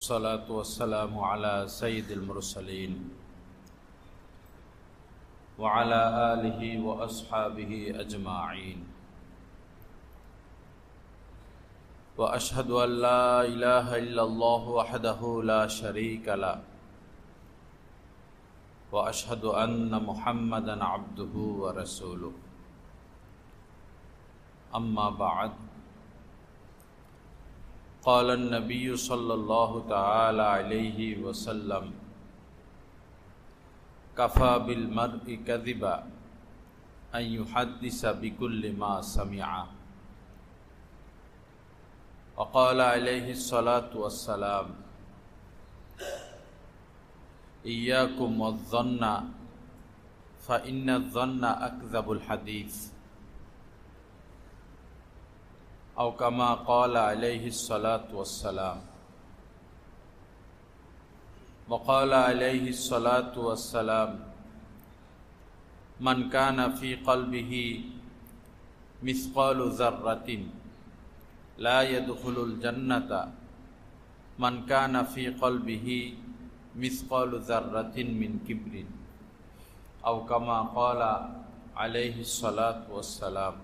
الصلاة والسلام على سيد المرسلين وعلى آله وأصحابه أجمعين وأشهد أن لا إله إلا الله وحده لا شريك له وأشهد أن محمدا عبده ورسوله أما بعد قال النبي صلى الله تعالى عليه وسلم كفى بالمرء كذبا أن يحدث بكل ما سمع وقال عليه الصلاة والسلام إياكم والظن فإن الظن أكذب الحديث أو كما قال عليه الصلاة والسلام وقال عليه الصلاة والسلام من كان في قلبه مثقال ذرة لا يدخل الجنة من كان في قلبه مثقال ذرة من كبر أو كما قال عليه الصلاة والسلام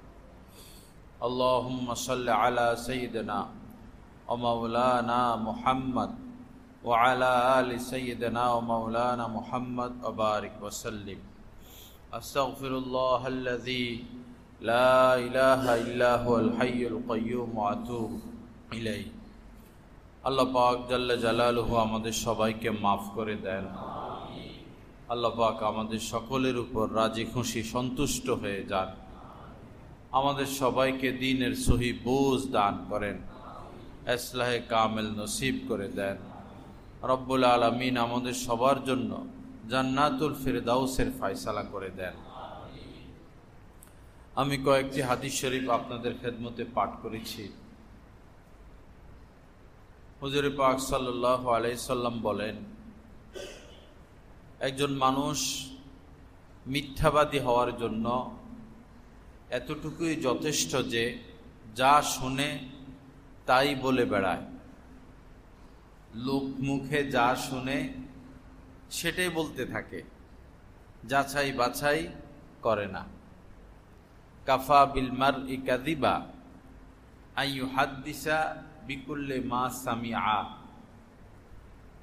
اللهم صل على سيدنا ومولانا محمد وعلى آل سيدنا ومولانا محمد وبارك وسلم أستغفر الله الذي لا إله إلا هو الحي القيوم وأتوب إليه আল্লাহ পাক জাল্লা জালালুহু আমাদের সবাইকে মাফ করে দেন। আল্লাহ পাক আমাদের সকলের উপর রাজি খুশি সন্তুষ্ট হয়ে যান। আমাদের সবাইকে দ্বীনের সহি বুঝ দান করেন, ইসলাহে কামেল নসিব করে দেন। রব্বুল আলামিন আমাদের সবার জন্য জান্নাতুল ফিরদাউসের ফয়সালা করে দেন। আমি কয়েকটি হাদিস শরীফ আপনাদের খেদমতে পাঠ করেছি। হুজুর পাক সাল্লাল্লাহু আলাইহি সাল্লাম বলেন, একজন মানুষ মিথ্যাবাদী হওয়ার জন্য এতটুকুই যথেষ্ট যে যা শুনে তাই বলে বেড়ায়, লোক মুখে যা শুনে সেটাই বলতে থাকে, যাচাই বাছাই করে না। কাফা বিল মারই কাযিবা আন ইউহাদ্দিসা বিকুল্লি মা সামিআ।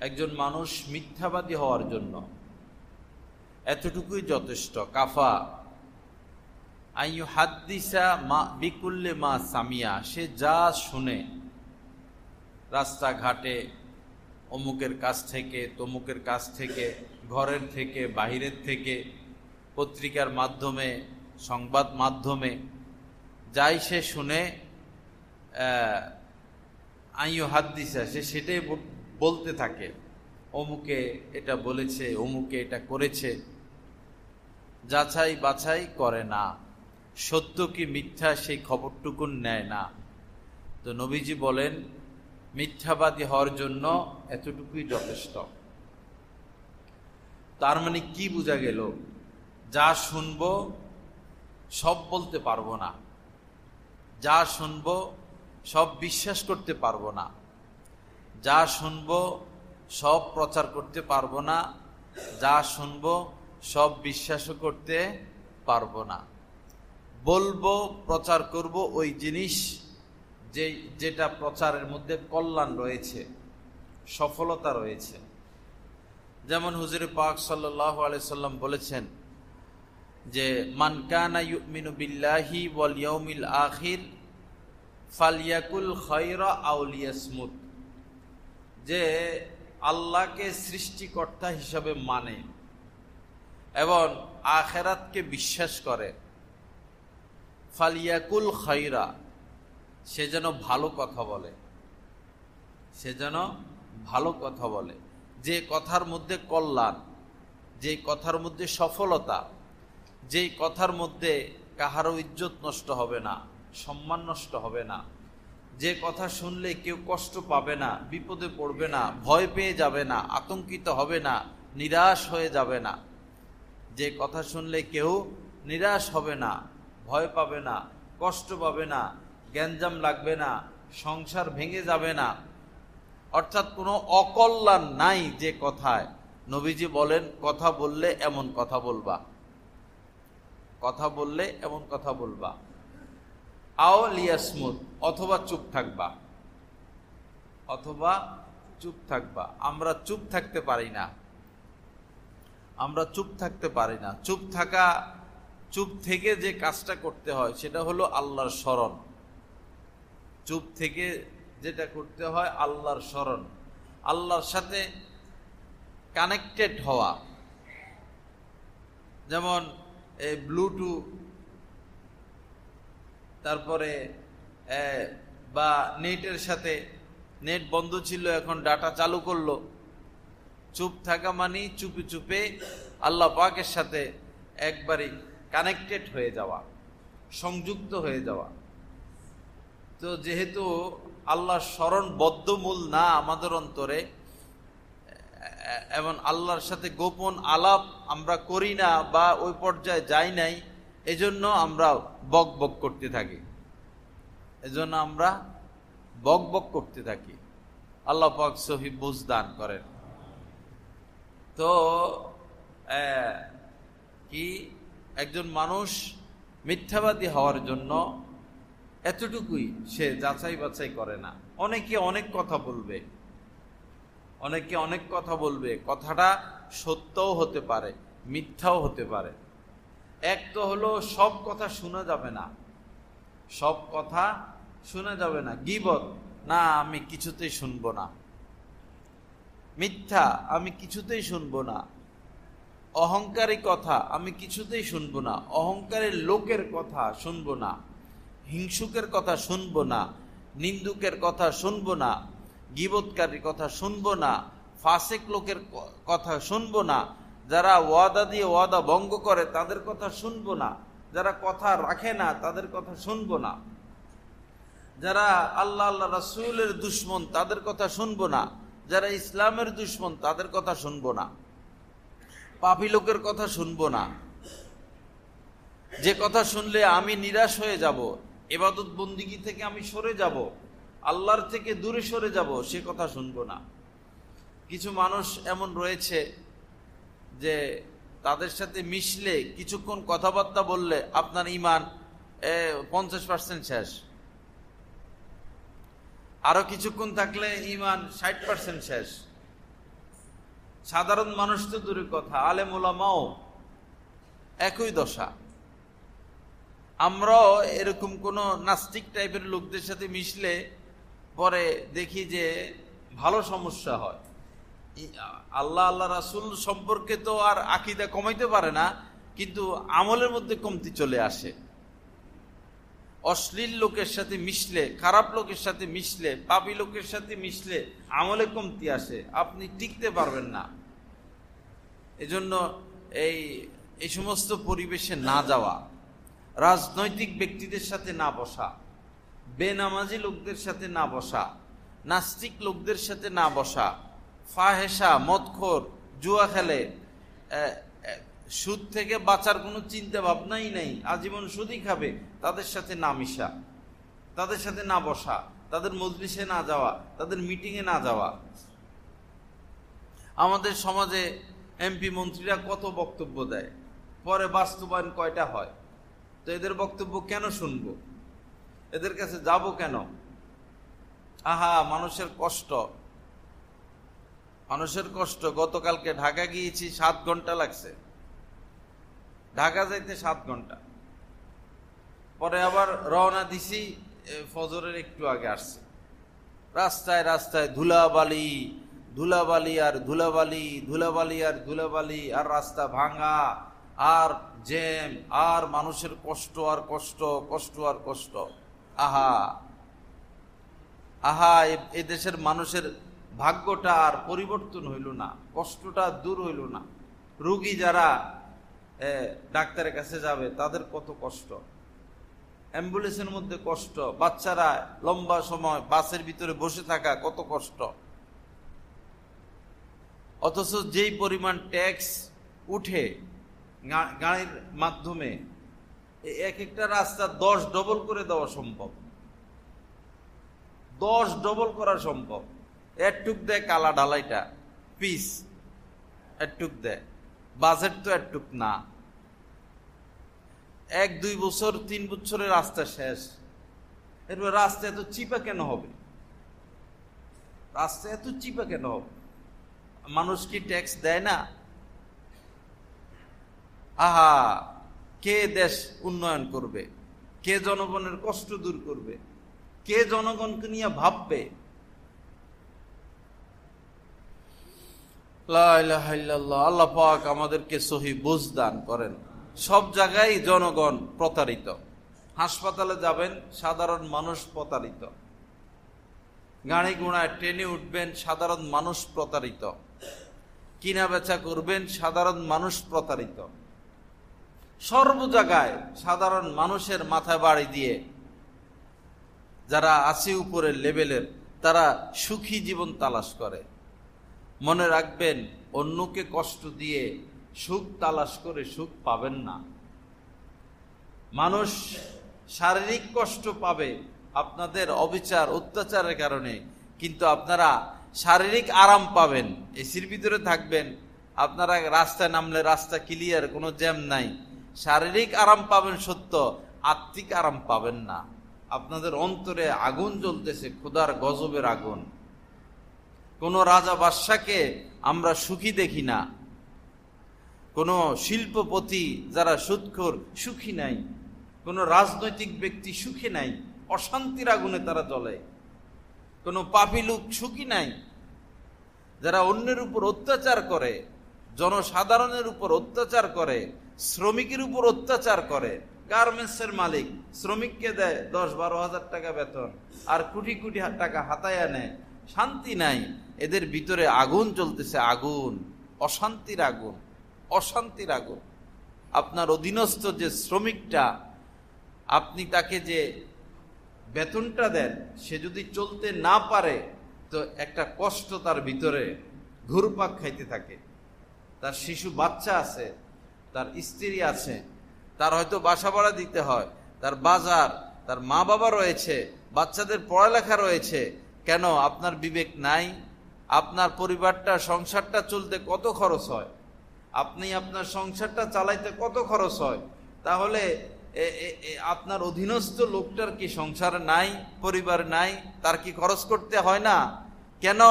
একজন মানুষ মিথ্যাবাদী হওয়ার জন্য এতটুকুই যথেষ্ট। কাফা আন ইউহাদ্দিসা বিকুল্লি মা সামিআ, সে যা শুনে রাস্তাঘাটে অমুকের কাছ থেকে তমুকের কাছ থেকে, ঘরের থেকে বাহিরের থেকে, পত্রিকার মাধ্যমে, সংবাদ মাধ্যমে, যাই সে শুনে আইয়ু হাদ্দিসা, সে সেটাই বলতে থাকে। অমুকে এটা বলেছে, অমুকে এটা করেছে, যাচাই বাছাই করে না, সত্য কি মিথ্যা সেই খবরটুকু নেয় না। তো নবীজি বলেন মিথ্যাবাদী হওয়ার জন্য এতটুকুই যথেষ্ট। তার মানে কি বোঝা গেল? যা শুনবো সব বলতে পারবো না, যা শুনবো সব বিশ্বাস করতে পারবো না, যা শুনবো সব প্রচার করতে পারবো না, যা শুনবো সব বিশ্বাসও করতে পারবো না। বলবো, প্রচার করব ওই জিনিস যেটা প্রচারের মধ্যে কল্যাণ রয়েছে, সফলতা রয়েছে। যেমন হুজুর পাক সাল্লাল্লাহু আলাইহি সাল্লাম বলেছেন যে মান কানা ইউমিনু বিল্লাহি ওয়াল ইয়াউমিল আখির ফালইয়াকুল খায়রা আও লিয়াসমুত। যে আল্লাহকে সৃষ্টিকর্তা হিসাবে মানে এবং আখিরাতকে বিশ্বাস করে, ফালিয়াকুল খায়রা, সে যেন ভালো কথা বলে, সে যেন ভালো কথা বলে। যে কথার মধ্যে কল্যাণ, যে কথার মধ্যে সফলতা, যেই কথার মধ্যে কাহারও ইজ্জত নষ্ট হবে না, সম্মান নষ্ট হবে না, যে কথা শুনলে কেউ কষ্ট পাবে না, বিপদে পড়বে না, ভয় পেয়ে যাবে না, আতঙ্কিত হবে না, নিরাশ হয়ে যাবে না, যে কথা শুনলে কেউ নিরাশ হবে না, ভয় পাবে না, কষ্ট পাবে না, গ্যাঞ্জাম লাগবে না, সংসার ভেঙে যাবে না, অর্থাৎ কোনো অকল্যাণ নাই যে কথায়। নবীজি বলেন, কথা বললে এমন কথা বলবা, কথা বললে এমন কথা বলবা, আও লিয়াসমুত, অথবা চুপ থাকবা, অথবা চুপ থাকবা। আমরা চুপ থাকতে পারি না, আমরা চুপ থাকতে পারি না। চুপ থাকা, চুপ থেকে যে কাজটা করতে হয় সেটা হলো আল্লাহর স্মরণ। চুপ থেকে যেটা করতে হয় আল্লাহর স্মরণ, আল্লাহর সাথে কানেক্টেড হওয়া। যেমন এই ব্লুটুথ, তারপরে বা নেটের সাথে, নেট বন্ধ ছিল এখন ডাটা চালু করলো। চুপ থাকা মানে চুপে চুপে আল্লাহ পাকের সাথে একবারে কানেক্টেড হয়ে যাওয়া, সংযুক্ত হয়ে যাওয়া। তো যেহেতু আল্লাহর স্মরণ বদ্ধমূল না আমাদের অন্তরে, এবং আল্লাহর সাথে গোপন আলাপ আমরা করি না বা ওই পর্যায়ে যাই নাই, এজন্য আমরা বক বক করতে থাকি, এজন্য আমরা বক বক করতে থাকি। আল্লাহ পাক সহি বুঝ দান করেন। তো কি একজন মানুষ মিথ্যাবাদী হওয়ার জন্য এতটুকুই সে যাচাই বাছাই করে না। অনেকে অনেক কথা বলবে, অনেকে অনেক কথা বলবে, কথাটা সত্যও হতে পারে, মিথ্যাও হতে পারে। এক তো হলো সব কথা শোনা যাবে না, সব কথা শোনা যাবে না। গীবত, না আমি কিছুতেই শুনবো না। মিথ্যা, আমি কিছুতেই শুনবো না। অহংকারী কথা, আমি কিছুতেই শুনবো না। অহংকারী লোকের কথা শুনবো না, হিংসুকের কথা শুনবো না, নিন্দুকের কথা শুনবো না, গীবতকারীর কথা শুনবো না, ফাসিক লোকের কথা শুনবো না, যারা ওয়াদা দিয়ে ওয়াদা ভঙ্গ করে তাদের কথা শুনবো না, যারা কথা রাখে না তাদের কথা শুনবো না, যারা আল্লাহ আল্লাহ রাসূলের দুশমন তাদের কথা শুনবো না, যারা ইসলামের দুশমন তাদের কথা শুনবো না, পাপী লোকের কথা শুনবো না। যে কথা শুনলে আমি নিরাশ হয়ে যাব, ইবাদত বন্দিগি থেকে আমি সরে যাব, আল্লাহর থেকে দূরে সরে যাব, সে কথা শুনবো না। কিছু মানুষ এমন রয়েছে যে তাদের সাথে মিশলে, কিছুক্ষণ কথাবার্তা বললে আপনার ঈমান 50% শেষ, আরো কিছুক্ষণ থাকলে ঈমান 60% শেষ। সাধারণ মানুষ তো দূরের কথা, আলেম ওলামাও একই দশা। আমরাও এরকম কোন নাস্তিক টাইপের লোকদের সাথে মিশলে পরে দেখি যে ভালো সমস্যা হয়। আল্লাহ আল্লাহ রাসূল সম্পর্কে তো আর আকীদা কমাইতে পারে না, কিন্তু আমলের মধ্যে কমতি চলে আসে। অশ্লীল লোকের সাথে মিশলে, খারাপ লোকের সাথে মিশলে, পাপী লোকের সাথে মিশলে আমলে কমতি আসে, আপনি টিকতে পারবেন না। এজন্য এই সমস্ত পরিবেশে না যাওয়া, রাজনৈতিক ব্যক্তিদের সাথে না বসা, বেনামাজি লোকদের সাথে না বসা, নাস্তিক লোকদের সাথে না বসা, ফাহেসা, মদখোর, জুয়া খেলে, সুদ থেকে বাঁচার কোনো চিন্তা ভাবনাই নেই, আজীবন সুদই খাবে, তাদের সাথে না মিশা, তাদের সাথে না বসা, তাদের মজলিসে না যাওয়া, তাদের মিটিংয়ে না যাওয়া। আমাদের সমাজে এমপি মন্ত্রীরা কত বক্তব্য দেয়, পরে বাস্তবায়ন কয়টা হয়? তো এদের বক্তব্য কেন শুনবো? এদের কাছে যাব কেন? আহা, মানুষের কষ্ট, মানুষের কষ্ট। গতকালকে ঢাকা গিয়েছি, 7 ঘন্টা লাগছে, ঢাকা যাইতে 7 ঘন্টা। পরে আবার রওনা দিছি, ফজরের একটু আগে আসছে। রাস্তায় রাস্তায় ধুলাবালি, ধুলাবালি আর ধুলাবালি, ধুলাবালি আর ধুলাবালি, আর রাস্তা ভাঙা, আর জ্যাম, আর মানুষের কষ্ট আর কষ্ট, কষ্ট আর কষ্ট। আহা আহা, এ দেশের মানুষের ভাগ্যটা আর পরিবর্তন হইল না, কষ্টটা দূর হইল না। রোগী যারা ডাক্তারের কাছে যাবে তাদের কত কষ্ট, অ্যাম্বুলেন্সের মধ্যে কষ্ট, বাচ্চারা লম্বা সময় বাসের ভিতরে বসে থাকা কত কষ্ট। অথচ যেই পরিমাণ ট্যাক্স উঠে গাড়ির মাধ্যমে, এক একটা রাস্তা 10 ডবল করে দেওয়া সম্ভব, 10 ডবল করা সম্ভব। এটুক দেয় কালা ঢালাইটা পিস, এটুক দেয়, বাজেট তো এটুক না। 1-2 বছর 3 বছরের রাস্তা শেষ। এরপর রাস্তা এত চিপা কেন হবে? রাস্তা এত চিপা কেন হবে? মানুষ কি ট্যাক্স দেয় না? আহা, কে দেশ উন্নয়ন করবে? কে জনগণের কষ্ট দূর করবে? কে জনগণকে নিয়ে ভাববে? লা ইলাহা ইল্লাল্লাহ। আল্লাহ পাক আমাদেরকে সহি বুঝ দান করেন। সব জায়গায় জনগণ প্রতারিত। হাসপাতালে যাবেন, সাধারণ মানুষ প্রতারিত। গাড়ি ঘোড়ায় ট্রেনে উঠবেন, সাধারণ মানুষ প্রতারিত। কিনা বেচা করবেন, সাধারণ মানুষ প্রতারিত। সর্ব জায়গায় সাধারণ মানুষের মাথায় বাড়ি দিয়ে যারা আছে উপরের লেভেলের, তারা সুখী জীবন তালাশ করে। মনে রাখবেন, অন্যকে কষ্ট দিয়ে সুখ তালাশ করে সুখ পাবেন না। মানুষ শারীরিক কষ্ট পাবে আপনাদের অবিচার অত্যাচারের কারণে, কিন্তু আপনারা শারীরিক আরাম পাবেন। এসির ভিতরে থাকবেন, আপনারা রাস্তায় নামলে রাস্তা ক্লিয়ার, কোনো জ্যাম নাই। শারীরিক আরাম পাবেন সত্য, আত্মিক আরাম পাবেন না। আপনাদের অন্তরে আগুন জ্বলতেছে, খোদার গজবের আগুন। কোন রাজা বাদশাকে আমরা সুখী দেখি না, কোন শিল্পপতি যারা সুদখোর সুখী নাই, কোন রাজনৈতিক ব্যক্তি সুখী নাই, অশান্তির আগুনে তারা জ্বলে। কোন পাপী লোক সুখী নাই। যারা অন্যের উপর অত্যাচার করে, জনসাধারণের উপর অত্যাচার করে, শ্রমিকের উপর অত্যাচার করে। গার্মেন্টসের মালিক শ্রমিককে দেয় 10-12 হাজার টাকা বেতন, আর কোটি কোটি টাকা হাতায় নেয়, শান্তি নাই। এদের ভিতরে আগুন চলতেছে, আগুন, অশান্তির আগুন, অশান্তির আগুন। আপনার অধীনস্থ যে শ্রমিকটা, আপনি তাকে যে বেতনটা দেন, সে যদি চলতে না পারে তো একটা কষ্ট তার ভিতরে ঘুরপাক খাইতে থাকে। তার শিশু বাচ্চা আছে, তার স্ত্রী আছে, তার হয়তো বাসা ভাড়া দিতে হয়, তার বাজার, তার মা বাবা রয়েছে, বাচ্চাদের পড়ালেখা রয়েছে। কেন আপনার বিবেক নাই? আপনার পরিবারটা, সংসারটা চলতে কত খরচ হয়, আপনি আপনার সংসারটা চালাইতে কত খরচ হয়। তাহলে আপনার অধীনস্থ লোকটার কি সংসার নাই, পরিবার নাই? তার কি খরচ করতে হয় না? কেন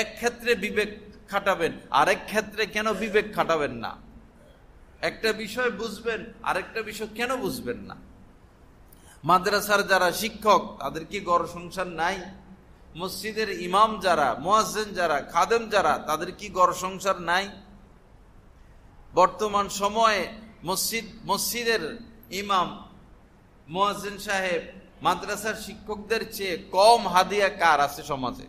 এক ক্ষেত্রে বিবেক খাটাবেন, আরেক ক্ষেত্রে কেন বিবেক খাটাবেন না? একটা বিষয় বুঝবেন, আরেকটা বিষয় কেন বুঝবেন না? মাদ্রাসার যারা শিক্ষক, তাদের কি ঘর সংসার নাই? মসজিদের ইমাম যারা, মুয়াজ্জিন যারা, খাদেম যারা, তাদের কি ঘর সংসার নাই? বর্তমান সময়ে মসজিদের ইমাম, মুয়াজ্জিন সাহেব, মাদ্রাসার শিক্ষকদের চেয়ে কম হাদিয়া কার আছে সমাজে?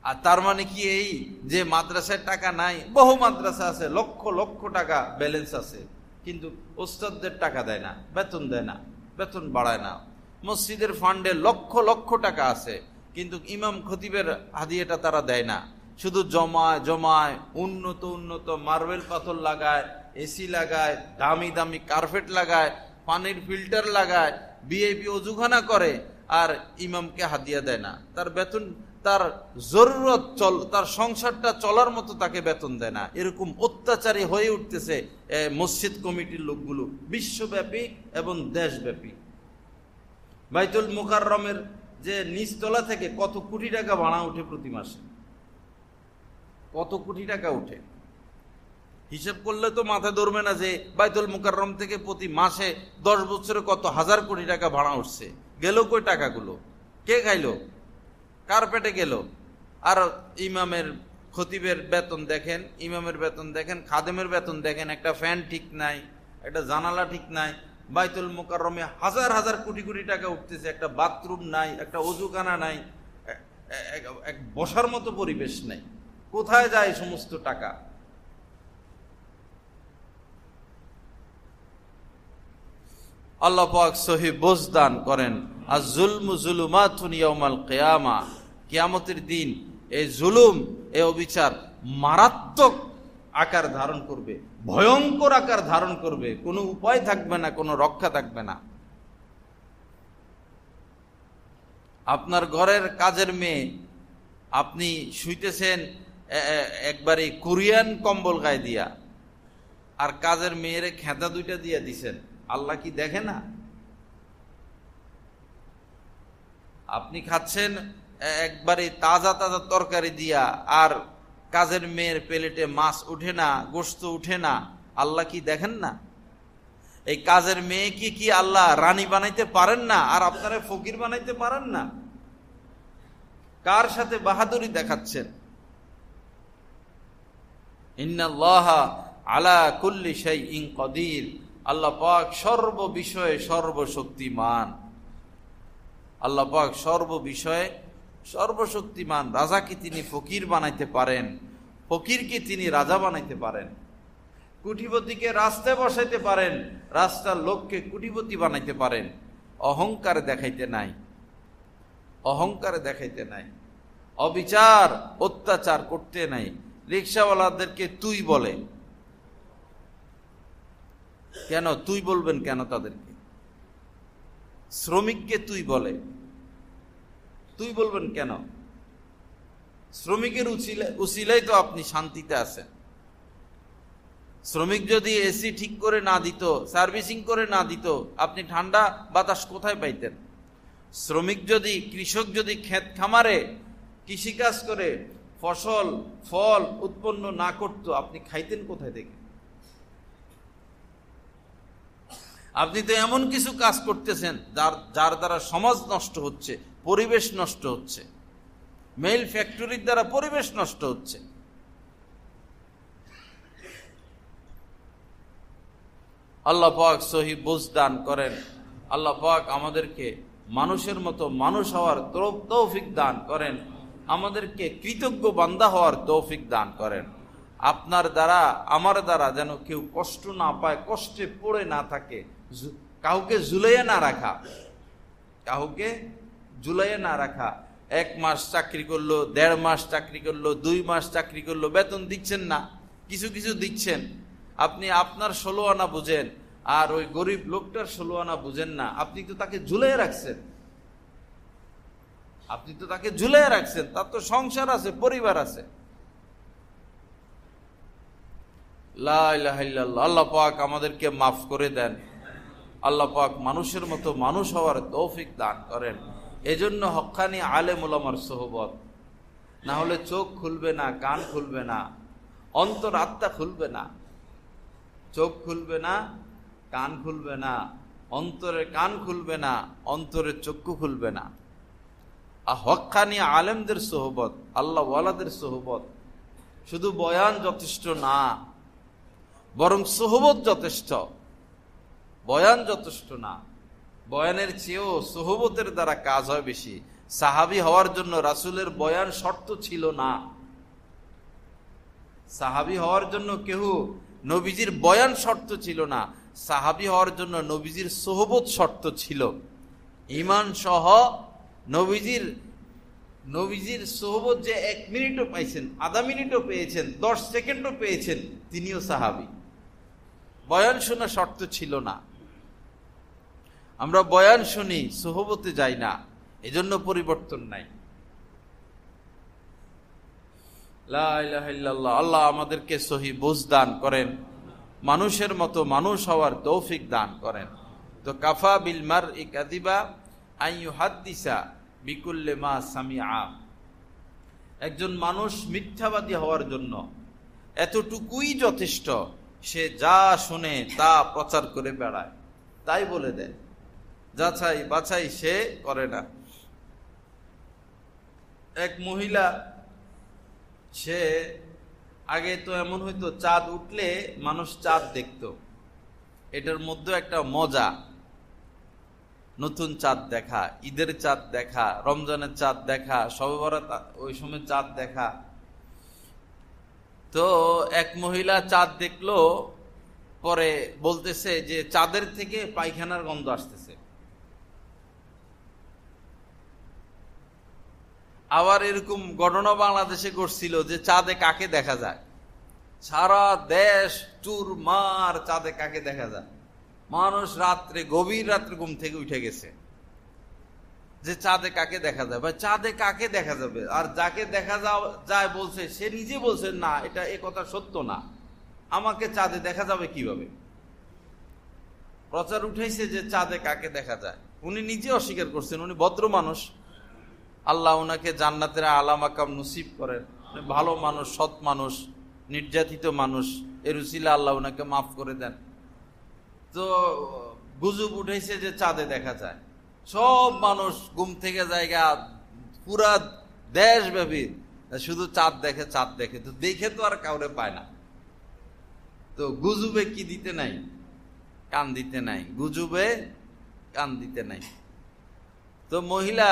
আর তার মানে কি এই যে মাদ্রাসায় টাকা নাই? বহু মাদ্রাসা আছে, লক্ষ লক্ষ টাকা ব্যালেন্স আছে, কিন্তু ওস্তাদদের টাকা দেয় না, বেতন দেয় না, বেতন বাড়ায় না। মসজিদের ফান্ডে লক্ষ লক্ষ টাকা আছে, কিন্তু ইমাম খতিবের হাদিয়াটা তারা দেয় না। শুধু জমায় জমায়, উন্নত উন্নত মার্বেল পাথর লাগায়, এসি লাগায়, দামি দামি কার্পেট লাগায়, পানির ফিল্টার লাগায়, ভিআইপি অজুখানা করে, আর ইমামকে হাদিয়া দেয় না। তার বেতন, তার জরুরত, তার সংসারটা চলার মতো তাকে বেতন দেয় না। এরকম অত্যাচারী হয়ে উঠতেছে মসজিদ কমিটির লোকগুলো, বিশ্বব্যাপী এবং দেশব্যাপী। বাইতুল মুকাররমের যে নিচতলা থেকে কত কোটি টাকা ভাড়া উঠে প্রতি মাসে, কত কোটি টাকা উঠে, হিসাব করলে তো মাথায় ধরবে না যে বাইতুল মুকাররম থেকে প্রতি মাসে 10 বছরে কত হাজার কোটি টাকা ভাড়া উঠছে। গেল কই টাকাগুলো? কে খাইলো? কার পেটে গেল? আর ইমামের খতিবের বেতন দেখেন, ইমামের বেতন দেখেন, খাদেমের বেতন দেখেন, একটা ফ্যান ঠিক নাই, একটা জানালা ঠিক নাই। বাইতুল মুকাররমে হাজার হাজার কোটি কোটি টাকা উঠতেছে, একটা বাথরুম নাই, একটা ওযুখানা নাই, এক বসার মতো পরিবেশ নাই। কোথায় যায় সমস্ত টাকা? আল্লাহ পাক সহি বুঝ দান করেন। আর জুলমু জুলুমাতুন ইয়াউমাল কিয়ামা, কিয়ামতের দিন এই জুলুম, এই অবিচার মারাত্মক আকার ধারণ করবে, ভয়ঙ্কর আকার ধারণ করবে। কোনো উপায় থাকবে না, কোনো রক্ষা থাকবে না। আপনার ঘরের কাজের মেয়ে, আপনি শুইতেছেন একবারে কোরিয়ান কম্বল গায়ে দিয়া, আর কাজের মেয়েরে খেঁতা দুইটা দিয়া দিছেন, আল্লাহ কি দেখে না? আপনি খাচ্ছেন একবারে তাজা তাজা তরকারি দিয়া, আর কাজের মেয়ের প্লেটে মাছ উঠে না, গোশত উঠে না, আল্লাহ কি দেখেন না? এই কাজের মেয়ে কি আল্লাহ রানী বানাইতে পারেন না, আর আপনারা ফকির বানাইতে পারেন না? কার সাথে বাহাদুরি দেখাচ্ছেন? ইন্নাল্লাহা আলা কুল্লি শাইইন কাদির, আল্লাহ পাক সর্ব বিষয়ে সর্বশক্তিমান। আল্লাহ পাক সর্ব বিষয়ে সর্বশক্তিমান। রাজাকে তিনি ফকির বানাইতে পারেন, ফকিরকে তিনি রাজা বানাইতে পারেন, কোটিপতিকে রাস্তায় বসাইতে পারেন, রাস্তার লোককে কোটিপতি বানাইতে পারেন। অহংকারে দেখাইতে নাই, অহংকারে দেখাইতে নাই, অবিচার অত্যাচার করতে নাই। রিকশাওয়ালাদেরকে তুই বলে কেন? তুই বলবেন কেন তাদেরকে? শ্রমিককে তুই বলে, তুই বলবেন কেন? শ্রমিকের উছিলাই তো আপনি শান্তিতে আছেন। শ্রমিক যদি এসি ঠিক করে না দিত, সার্ভিসিং করে না দিত, আপনি ঠান্ডা বাতাস কোথায় পাইতেন? শ্রমিক যদি, কৃষক যদি ক্ষেত খামারে কৃষিকাজ করে ফসল ফল উৎপন্ন না করত, আপনি খাইতেন কোথায় থেকে? আপনি তো এমন কিছু কাজ করতেছেন যার দ্বারা সমাজ নষ্ট হচ্ছে, পরিবেশ নষ্ট হচ্ছে, মেইল ফ্যাক্টরির দ্বারা পরিবেশ নষ্ট হচ্ছে। আল্লাহ পাক সহি বুঝ দান করেন। আল্লাহ পাক আমাদেরকে মানুষের মতো মানুষ হওয়ার তৌফিক দান করেন, আমাদেরকে কৃতজ্ঞ বান্দা হওয়ার তৌফিক দান করেন। আপনার দ্বারা আমার দ্বারা যেন কেউ কষ্ট না পায়, কষ্টে পড়ে না থাকে, কাউকে ঝুলাইয়া না রাখা, কাউকে ঝুলাইয়া না রাখা। 1 মাস চাকরি করলো, 1.5 মাস চাকরি করলো, 2 মাস চাকরি করলো, বেতন দিচ্ছেন না, কিছু কিছু দিচ্ছেন, আপনি আপনার 16 আনা বুঝেন, আর ওই গরিব লোকটার 16 আনা বুঝেন না। আপনি তো তাকে ঝুলাইয়া রাখছেন, আপনি তো তাকে ঝুলাইয়া রাখছেন, তার তো সংসার আছে, পরিবার আছে। লা ইলাহা ইল্লাল্লাহ। আল্লাহ পাক আমাদেরকে মাফ করে দেন। আল্লাহ পাক মানুষের মতো মানুষ হওয়ার তৌফিক দান করেন। এজন্য হক্কানি আলেম উলামার সোহবত, না হলে চোখ খুলবে না, কান খুলবে না, অন্তর আত্মা খুলবে না। চোখ খুলবে না, কান খুলবে না, অন্তরের কান খুলবে না, অন্তরের চক্ষু খুলবে না। হক্কানি আলেমদের সোহবত, আল্লাহ ওয়ালাদের সোহবত, শুধু বয়ান যথেষ্ট না, বরং সোহবত যথেষ্ট। বয়ান যথেষ্ট না, বয়ানের চেয়েও সোহবতের দ্বারা কাজ হয় বেশি। সাহাবী হওয়ার জন্য রাসূলের বয়ান শর্ত ছিল না। সাহাবী হওয়ার জন্য কেউ নবীজির বয়ান শর্ত ছিল না, সাহাবী হওয়ার জন্য নবীজির সোহবত শর্ত ছিল। ঈমান সহ নবীজির সোহবত যে 1 মিনিটও পাইছেন, আধা মিনিটও পেয়েছেন, 10 সেকেন্ডও পেয়েছেন, তিনিও সাহাবী। বয়ান শোনা শর্ত ছিল না। আমরা বয়ান শুনি, সোহবতে যাই না, এজন্য পরিবর্তন নাই। লা ইলাহা ইল্লাল্লাহ। আল্লাহ আমাদেরকে সহি বুঝ দান করেন, মানুষের মতো মানুষ হওয়ার তৌফিক দান করেন। তো কাফা বিল মারই কাযিবা আন ইউহাদ্দিসা বিকুল্লি মা সামিআ। একজন মানুষ মিথ্যাবাদী হওয়ার জন্য এতটুকুই যথেষ্ট, সে যা শুনে তা প্রচার করে বেড়ায়, তাই বলে দেয়, যাচাই বাছাই সে করে না। এক মহিলা, সে আগে তো এমন হইতো চাঁদ উঠলে মানুষ চাঁদ দেখত, এটার মধ্যে একটা মজা, নতুন চাঁদ দেখা, ঈদের চাঁদ দেখা, রমজানের চাঁদ দেখা, শবে বরাত ওই সময় চাঁদ দেখা। তো এক মহিলা চাঁদ দেখলো, পরে বলতেছে যে চাঁদের থেকে পায়খানার গন্ধ আসতেছে। আবার এরকম ঘটনা বাংলাদেশে ঘটছিল যে চাঁদে কাকে দেখা যায়, সারা দেশ চুরমার, চাঁদে কাকে দেখা যায়। মানুষ রাত্রে, গভীর রাত্রে ঘুম থেকে উঠে গেছে, যে চাঁদে কাকে দেখা যায়, ভাই চাঁদে কাকে দেখা যাবে? আর যাকে দেখা যায় বলছে সে নিজে বলছে না, এটা এ কথা সত্য না, আমাকে চাঁদে দেখা যাবে কিভাবে? প্রচার উঠেছে যে চাঁদে কাকে দেখা যায়, উনি নিজে অস্বীকার করছেন। উনি ভদ্র মানুষ, আল্লাহ ওনাকে জান্নাতের আলা মাকাম নসিব করেন, ভালো মানুষ, সৎ মানুষ, নির্যাতিত মানুষ, এর উসিলা আল্লাহ ওনাকে মাফ করে দেন। তো গুজব উঠেছে যে চাঁদে দেখা যায়, সব মানুষ ঘুম থেকে জায়গা, পুরা দেশব্যাপী শুধু চাঁদ দেখে, চাঁদ দেখে, তো দেখে তো আর কাউরে পায় না। তো গুজবে কি দিতে নাই, কান দিতে নাই, গুজবে কান দিতে নাই। তো মহিলা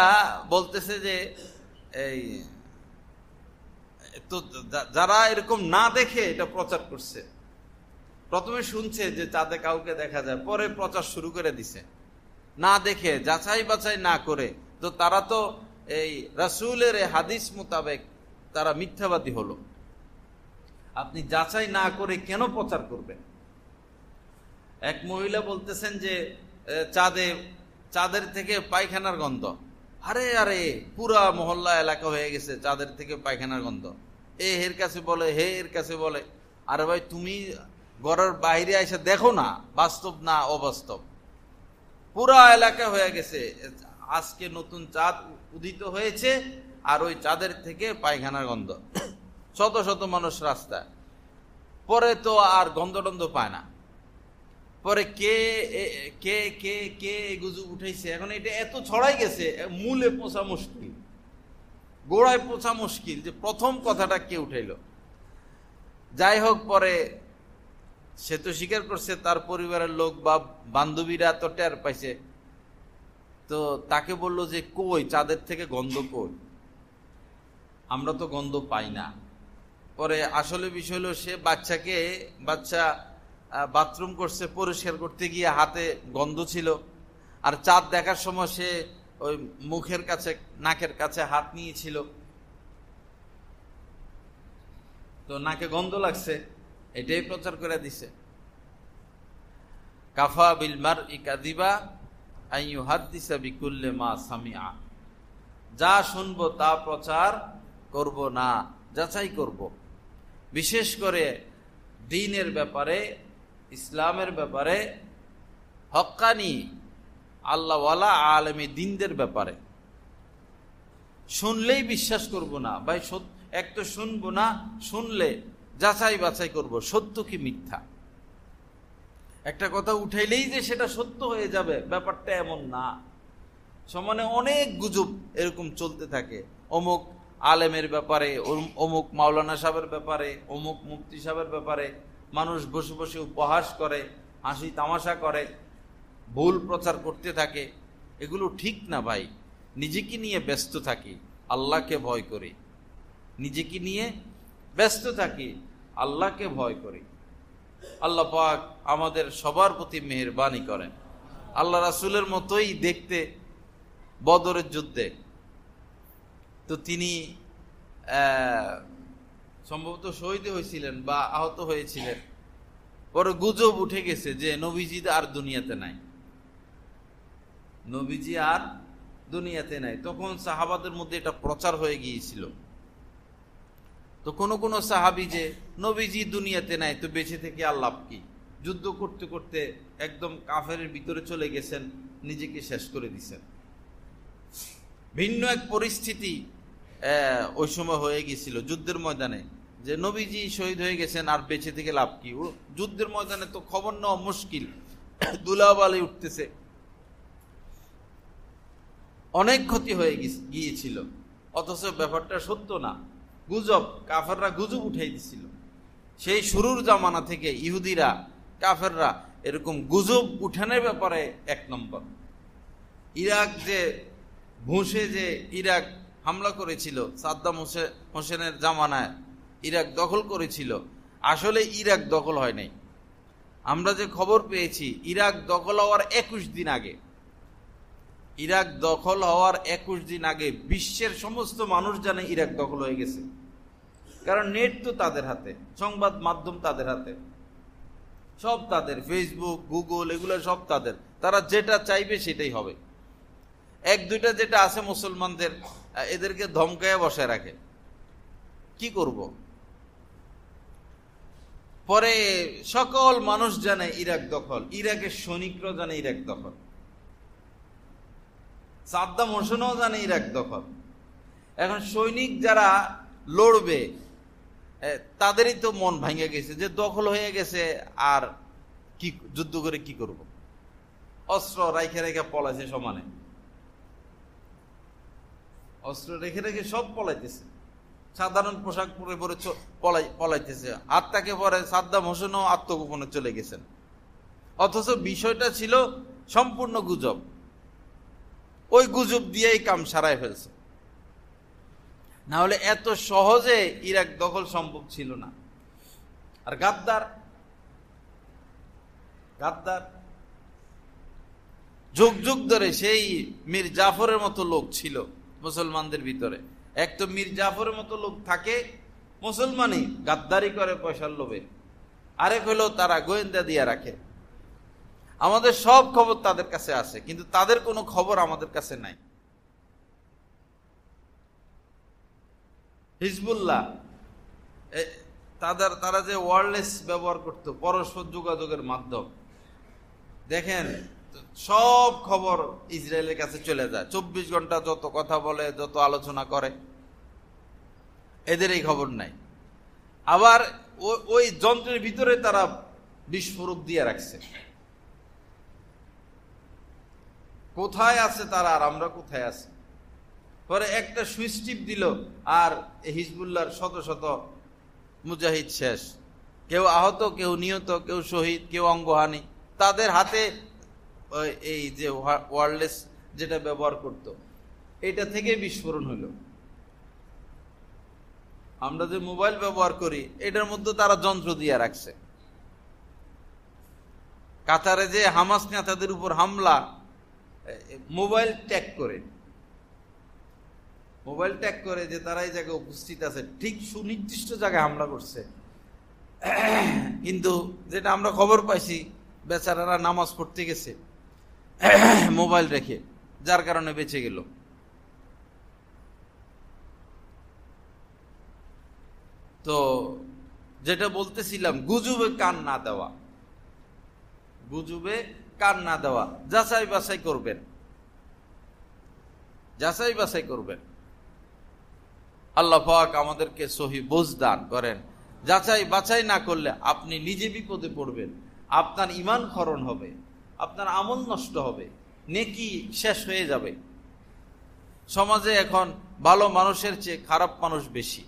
বলতেছে যে এই তো যারা এরকম না দেখে এটা প্রচার করছে, প্রথমে শুনছে যে চাঁদে কাউকে দেখা যায়, পরে প্রচার শুরু করে দিছে না দেখে, যাচাই বাছাই না করে। তো তারা তো এই রাসূলের হাদিস মোতাবেক তারা মিথ্যাবাদী হলো। আপনি যাচাই না করে কেন প্রচার করবেন? এক মহিলা বলতেছেন যে চাঁদের থেকে পায়খানার গন্ধ। আরে আরে পুরা মহল্লা এলাকা হয়ে গেছে চাঁদের থেকে পায়খানার গন্ধ। এর কাছে বলে, হে এর কাছে বলে, আরে ভাই তুমি ঘরের বাইরে এসে দেখো না, বাস্তব না অবাস্তব। পুরা এলাকা হয়ে গেছে, আজকে নতুন চাঁদ উদিত হয়েছে আর ওই চাঁদের থেকে পায়খানার গন্ধ, শত শত মানুষ রাস্তায়। পরে তো আর গন্ধ টন্ধ পায় না। পরে কে কে কে কে গুজব উঠেছে, এখন এটা এত ছড়াই গেছে, মূলে পৌঁছা মুশকিল, গোড়ায় পৌঁছা মুশকিল যে প্রথম কথাটা কে উঠাইলো। যাই হোক, পরে সে তো স্বীকার করছে, তার পরিবারের লোক বা বান্ধবীরা তো টের পাইছে। তো তাকে বলল যে কই চাঁদের থেকে গন্ধ কই, আমরা তো গন্ধ পাই না। পরে আসলে বিষয় হলো সে বাচ্চা বাথরুম করছে, পরিষ্কার করতে গিয়ে হাতে গন্ধ ছিল, আর চাঁদ দেখার সময় সে ওই মুখের কাছে, নাকের কাছে হাত নিয়েছিল, তো নাকে গন্ধ লাগছে, এটাই প্রচার করে দিছে। কাফা বিল মারই কাযিবা আন ইউহাদ্দিসা বিকুল্লি মা সামিআ, যা শুনবো তা প্রচার করব না, যাচাই করব। বিশেষ করে দ্বীনের ব্যাপারে, ইসলামের ব্যাপারে, হক্কানি আল্লাহওয়ালা আলেমী দ্বীনদের ব্যাপারে শুনলেই বিশ্বাস করব না ভাই। এক তো শুনবো না, শুনলে যাচাই বাছাই করব সত্য কি মিথ্যা। একটা কথা উঠাইলেই যে সেটা সত্য হয়ে যাবে, ব্যাপারটা এমন না। সমানে অনেক গুজব এরকম চলতে থাকে, অমুক আলেমের ব্যাপারে, অমুক মাওলানা সাহেবের ব্যাপারে, অমুক মুফতি সাহেবের ব্যাপারে মানুষ বসে বসে উপহাস করে, হাসি তামাশা করে, ভুল প্রচার করতে থাকে। এগুলো ঠিক না ভাই। নিজেকে নিয়ে ব্যস্ত থাকি, আল্লাহকে ভয় করি। নিজেকে নিয়ে ব্যস্ত থাকি, আল্লাহকে ভয় করি। আল্লাহ পাক আমাদের সবার প্রতি মেহেরবানি করেন। আল্লাহ রাসূলের মতোই দেখতে বদরের যুদ্ধে তো তিনি সম্ভবত শহীদ হয়েছিলেন বা আহত হয়েছিলেন। পরে গুজব উঠে গেছে যে নবীজি আর দুনিয়াতে নাই, নবীজি আর দুনিয়াতে নাই। তখন সাহাবাদের মধ্যে এটা প্রচার হয়ে গিয়েছিল। তো কোন সাহাবী যে নবীজি দুনিয়াতে নাই, তো বেঁচে থেকে আর লাভ কি? যুদ্ধ করতে করতে একদম কাফেরের ভিতরে চলে গেছেন, নিজেকে শেষ করে দিছেন। ভিন্ন এক পরিস্থিতি ওই সময় হয়ে গিয়েছিল যুদ্ধের ময়দানে, যে নবীজি শহীদ হয়ে গেছেন আর বেঁচে থেকে লাভ কি? ও যুদ্ধের ময়দানে তো খবর নেওয়া মুশকিল, দুলাবালি উঠতেছে, অনেক ক্ষতি হয়ে গিয়েছিল। অথচ ব্যাপারটা সত্য না, গুজব। কাফেররা গুজব উঠাই দিছিল। সেই শুরুর জামানা থেকে ইহুদিরা, কাফেররা এরকম গুজব উঠানোর ব্যাপারে এক নম্বর। ইরাক যে ঘুষে যে ইরাক হামলা করেছিল, সাদ্দাম হোসেনের জামানায় ইরাক দখল করেছিল, আসলে ইরাক দখল হয় নাই। আমরা যে খবর পেয়েছি, ইরাক দখল হওয়ার 21 দিন আগে, ইরাক দখল হওয়ার 21 দিন আগে বিশ্বের সমস্ত মানুষ জানে ইরাক দখল হয়ে গেছে। কারণ নেট তো তাদের হাতে, সংবাদ মাধ্যম তাদের হাতে, সব তাদের, ফেসবুক, গুগল, এগুলো সব তাদের। তারা যেটা চাইবে সেটাই হবে। এক দুইটা যেটা আছে মুসলমানদের, এদেরকে ধমকায় বসায় রাখে। কি করব? পরে সকল মানুষ জানে ইরাক দখল, ইরাকের সৈনিকরাও জানে ইরাক দখল, সাদ্দাম হোসেনও জানে ইরাক দখল। এখন সৈনিক যারা লড়বে তাদেরই তো মন ভাঙে গেছে যে দখল হয়ে গেছে, আর কি যুদ্ধ করে কি করব? অস্ত্র রেখে রেখে পলাইছে, সমানে অস্ত্র রেখে রেখে সব পলাইতেছে, সাধারণ পোশাক পরে পরে পলাইতেছে। আর তাকে পরে সাদ্দাম হোসেনও আত্মগোপনে চলে গেছেন, অথচ বিষয়টা ছিল সম্পূর্ণ গুজব। ওই গুজব দিয়েই কাম সারাই ফেলছে, না হলে এত সহজে ইরাক দখল সম্ভব ছিল না। আর গাদ্দার যুগ যুগ ধরে সেই মীর জাফরের মতো লোক ছিল মুসলমানদের ভিতরে। এক তো মীর জাফরের মতো লোক থাকে মুসলমানই গাদ্দারি করে পয়সার লোভে, আরেক হলো তারা গোয়েন্দা দিয়ে রাখে। আমাদের সব খবর তাদের কাছে আছে, কিন্তু তাদের কোনো খবর আমাদের কাছে নাই। হিজবুল্লাহ তারা যে ওয়্যারলেস ব্যবহার করতো, পরস্পর যোগাযোগের মাধ্যম, দেখেন সব খবর ইসরায়েলের কাছে চলে যায়। 24 ঘন্টা যত কথা বলে, যত আলোচনা করে, এদের এই খবর নাই। আবার ওই যন্ত্রের ভিতরে তারা বিস্ফোরক দিয়ে রাখছে। কোথায় আছে তারা আর আমরা কোথায় আছি? পরে একটা সুইচ টিপ দিল আর হিজবুল্লাহর শত শত মুজাহিদ শেষ, কেউ আহত, কেউ নিহত, কেউ শহীদ, কেউ অঙ্গহানি। তাদের হাতে এই যে ওয়্যারলেস যেটা ব্যবহার করত, এটা থেকে বিস্ফোরণ হলো। আমরা যে মোবাইল ব্যবহার করি, এটার মধ্যে তারা যন্ত্র দিয়ে রাখছে। কাতারে যে হামাস নেতাদের উপর হামলা, মোবাইল ট্যাগ করে যে তারা এই জায়গায় উপস্থিত আছে, ঠিক সুনির্দিষ্ট জায়গায় হামলা করছে। কিন্তু যেটা আমরা খবর পাইছি, বেচারারা নামাজ পড়তে গেছে মোবাইল রেখে, যার কারণে বেঁচে গেল। তো যেটা বলতেছিলাম, গুজবে কান না দেওয়া, যাচাই বাছাই করবেন। আল্লাহ পাক আমাদেরকে সহি বুঝ দান করেন। যাচাই বাছাই না করলে আপনি নিজে বিপদে পড়বেন, আপনার ঈমান ক্ষরণ হবে, আপনার আমল নষ্ট হবে, নেকি শেষ হয়ে যাবে। সমাজে এখন ভালো মানুষের চেয়ে খারাপ মানুষ বেশি।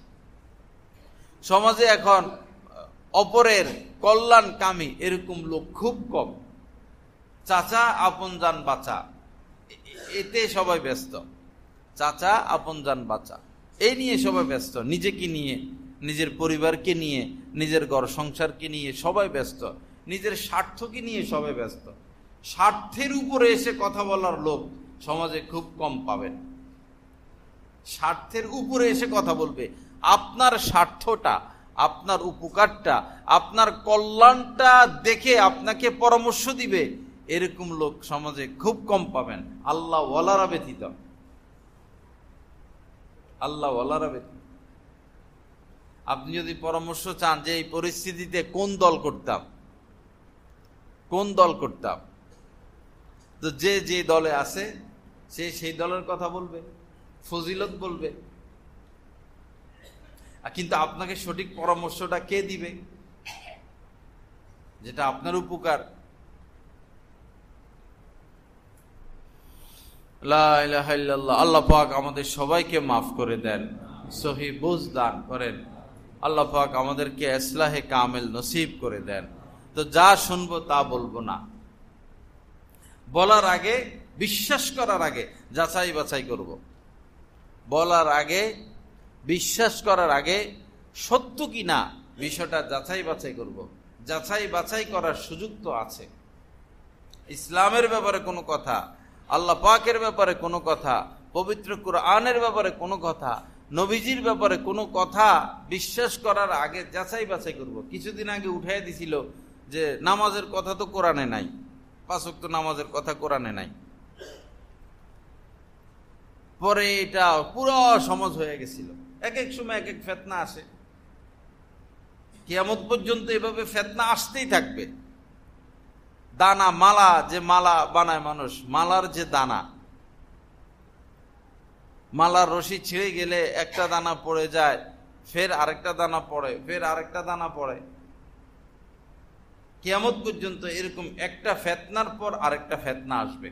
সমাজে এখন অপরের কল্যাণকামী এরকম লোক খুব কম। চাচা আপন জান বাঁচা, এতে সবাই ব্যস্ত। চাচা আপন জান বাঁচা, এই নিয়ে সবাই ব্যস্ত। নিজেকে নিয়ে, নিজের পরিবারকে নিয়ে, নিজের ঘর সংসারকে নিয়ে সবাই ব্যস্ত। নিজের স্বার্থকে নিয়ে সবাই ব্যস্ত। স্বার্থের উপরে এসে কথা বলার লোক সমাজে খুব কম পাবেন। স্বার্থের উপরে এসে কথা বলবে, আপনার স্বার্থটা, আপনার উপকারটা, আপনার কল্যাণটা দেখে আপনাকে পরামর্শ দিবে, এরকম লোক সমাজে খুব কম পাবেন, আল্লাহ ওয়ালারা ব্যতীত। আপনি যদি পরামর্শ চান যে এই পরিস্থিতিতে কোন দল করতাম, তো যে দলে আছে সে সেই দলের কথা বলবে, ফজিলত বলবে। কিন্তু আপনাকে সঠিক পরামর্শটা কে দিবে, যেটা আপনার উপকার? লা ইলাহা ইল্লাল্লাহ। আল্লাহ পাক আমাদের সবাইকে মাফ করে দেন, সহি বুঝ দান করেন। আল্লাহ পাক আমাদেরকে ইসলাহে কামেল নসিব করে দেন। তো যা শুনবো তা বলবো না, বলার আগে, বিশ্বাস করার আগে যাচাই বাছাই করব। বলার আগে, বিশ্বাস করার আগে সত্য কি না বিষয়টা যাচাই বাছাই করব। যাচাই বাছাই করার সুযোগ তো আছে। ইসলামের ব্যাপারে কোনো কথা, আল্লাহ পাকের ব্যাপারে কোনো কথা, পবিত্র কুরআনের ব্যাপারে কোনো কথা, নবীজির ব্যাপারে কোনো কথা বিশ্বাস করার আগে যাচাই বাছাই করব। কিছুদিন আগে উঠাই দিছিল যে নামাজের কথা তো কোরআনে নাই, 5 ওয়াক্ত নামাজের কথা কোরআনে নাই। পরে এটা পুরো সমাজ হয়ে গেছিল। এক এক সময় এক এক ফিতনা আসে, কিয়ামত পর্যন্ত এভাবে ফিতনা আসতেই থাকবে। দানা, মালা, যে মালা বানায় মানুষ, মালার যে দানা, মালার রশি ছিঁড়ে গেলে একটা দানা পড়ে যায়, ফের আরেকটা দানা পড়ে, ফের আরেকটা দানা পড়ে। কিয়ামত পর্যন্ত এরকম একটা ফিতনার পর আরেকটা ফিতনা আসবে,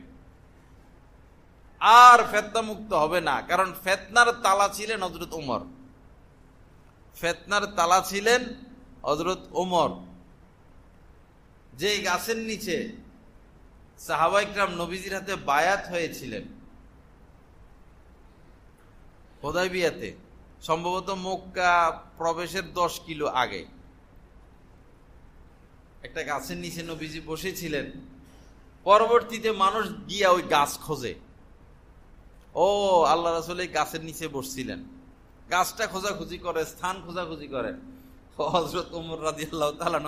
আর ফিতনা মুক্ত হবে না। কারণ ফিতনার তালা ছিলেন হযরত ওমর, ফিতনার তালা ছিলেন হযরত ওমর। যে গাছের নিচে সাহাবায়ে কিরাম নবীজির হাতে বায়াত হয়েছিলেন হুদায়বিয়াতে, সম্ভবত মক্কা প্রবেশের 10 কিলো আগে, একটা গাছের নিচে নবীজি বসেছিলেন। পরবর্তীতে মানুষ গিয়া ওই গাছ খোঁজে, ও আল্লাহ রাসূল এই গাছের নিচে বসছিলেন, গাছটা খোঁজাখুঁজি করে, স্থান খোঁজাখুঁজি করে। হযরত ওমর রাদিয়াল্লাহু তাআলা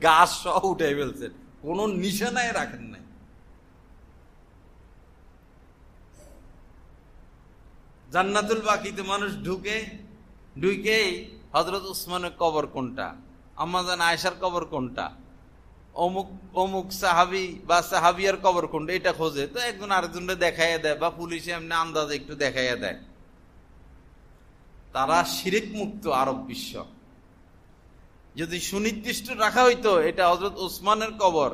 গাছ সহ উঠে ফেলছেন, কোন নিশানায় রাখেন নাই। জান্নাতুল বাকিতে মানুষ ঢুকেই হযরত উসমানের কবর কোনটা, আম্মা জান আয়েশার কবর কোনটা, অমুক অমুক সাহাবী বা সাহাবিয়ার কবর কোনটা, এটা খোঁজে। তো একজন আরেকজনকে দেখাইয়া দেয়, বা পুলিশে এমনি আন্দাজে একটু দেখাইয়া দেয়। তারা শিরিক মুক্ত আরব বিশ্ব। যদি সুনির্দিষ্ট রাখা হইতো এটা হযরত উসমানের কবর,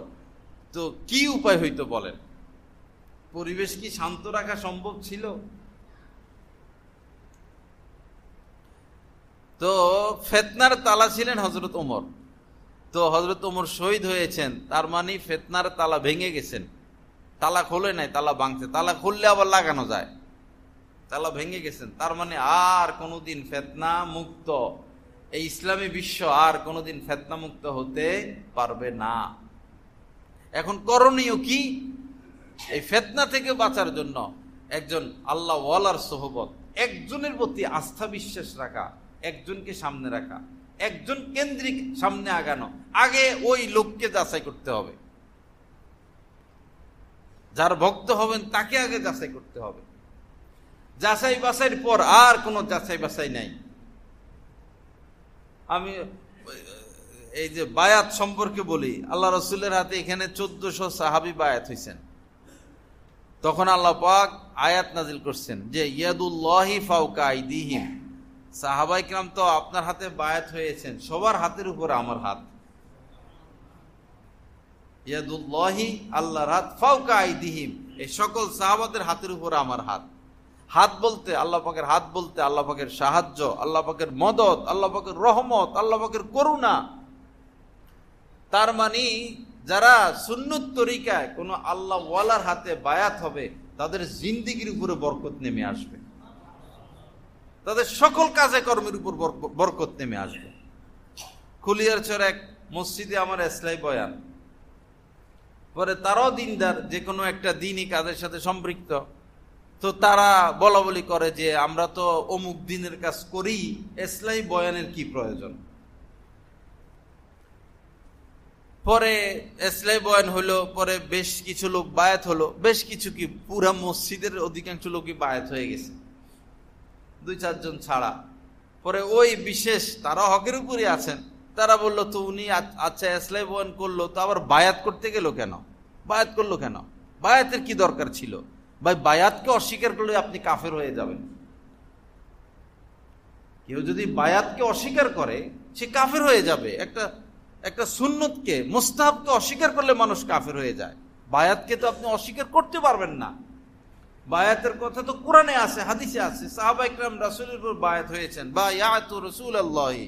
তো কি উপায় হইতো বলেন? পরিবেশ কি শান্ত রাখা সম্ভব ছিল? তো ফিতনার তালা ছিলেন হযরত ওমর। তো হযরত ওমর শহীদ হয়েছেন, তার মানে ফিতনার তালা ভেঙে গেছেন। তালা খোলে নাই, তালা ভাঙছে। তালা খুললে আবার লাগানো যায়, তালা ভেঙে গেছেন, তার মানে আর কোনোদিন ফিতনা মুক্ত এই ইসলামী বিশ্ব আর কোনোদিন ফিতনা মুক্ত হতে পারবে না। এখন করণীয় কি? এই ফিতনা থেকে বাঁচার জন্য একজন আল্লাহ ওয়ালার সোহবত, একজনের প্রতি আস্থা বিশ্বাস রাখা, একজনকে সামনে রাখা, একজন কেন্দ্রিক সামনে আগানো। আগে ওই লোককে যাচাই করতে হবে, যার ভক্ত হবেন তাকে আগে যাচাই করতে হবে। যাচাই বাছাইয়ের পর আর কোনো যাচাই বাছাই নাই। আমি এই যে বায়াত সম্পর্কে বলি, আল্লাহ রাসূলের হাতে এখানে 1400 সাহাবী বায়াত হয়েছেন। তখন আল্লাহ পাক আয়াত নাজিল করছেন যে ইয়াদুল্লাহি ফাওকা আইদিহিম, সাহাবায়ে কিরাম তো আপনার হাতে বায়াত হয়েছেন, সবার হাতের উপরে আমার হাত। ইয়াদুল্লাহি, আল্লাহর হাত, ফাওকা আইদিহিম, এই সকল সাহাবাদের হাতের উপরে আমার হাত। হাত বলতে আল্লাহ পাকের হাত বলতে আল্লাহ পাকের সাহায্য, আল্লাহ পাকের মদদ, আল্লাহ পাকের রহমত, আল্লাহ পাকের করুণা। তার মানে যারা সুন্নত তরিকায় কোন আল্লাহ ওয়ালার হাতে বায়াত হবে, তাদের জিন্দেগির উপরে বরকত নেমে আসবে, তাদের সকল কাজে কর্মের উপর বরকত নেমে আসবে। খুলিয়ারচর এক মসজিদে আমার ইসলামী বয়ান, পরে তারাও দিনদার, যে কোনো একটা দিনই কাজের সাথে সম্পৃক্ত। তো তারা বলা বলি করে যে আমরা তো অমুক দিনের কাজ করি, ইসলামী বয়ানের কি প্রয়োজন? পরে ইসলামী বয়ান হলো, পরে বেশ কিছু লোক বায়াত হলো, বেশ কিছু কি পুরা মসজিদের অধিকাংশ লোকই বায়াত হয়ে গেছে, 2-4 জন ছাড়া। পরে ওই বিশেষ তারা হকের উপরে আছেন, তারা বললো তো উনি আচ্ছা ইসলামী বয়ান করলো, তো আবার বায়াত করতে গেল কেন, বায়াত করলো কেন, বায়াতের কি দরকার ছিল? ভাই, বায়াতকে অস্বীকার করলে আপনি কাফের হয়ে যাবেন। কেউ যদি বায়াতকে অস্বীকার করে সে কাফের হয়ে যাবে। একটা সুন্নতকে, মুস্তাহাবকে অস্বীকার করলে মানুষ কাফের হয়ে যায়। বায়াতকে তো আপনি অস্বীকার করতে পারবেন না। বায়াতের কথা তো কোরআনে আছে, হাদিসে আছে। সাহাবায়ে কিরাম রাসূলের উপর বায়াত হয়েছেন, বায়াতু রাসূলুল্লাহি।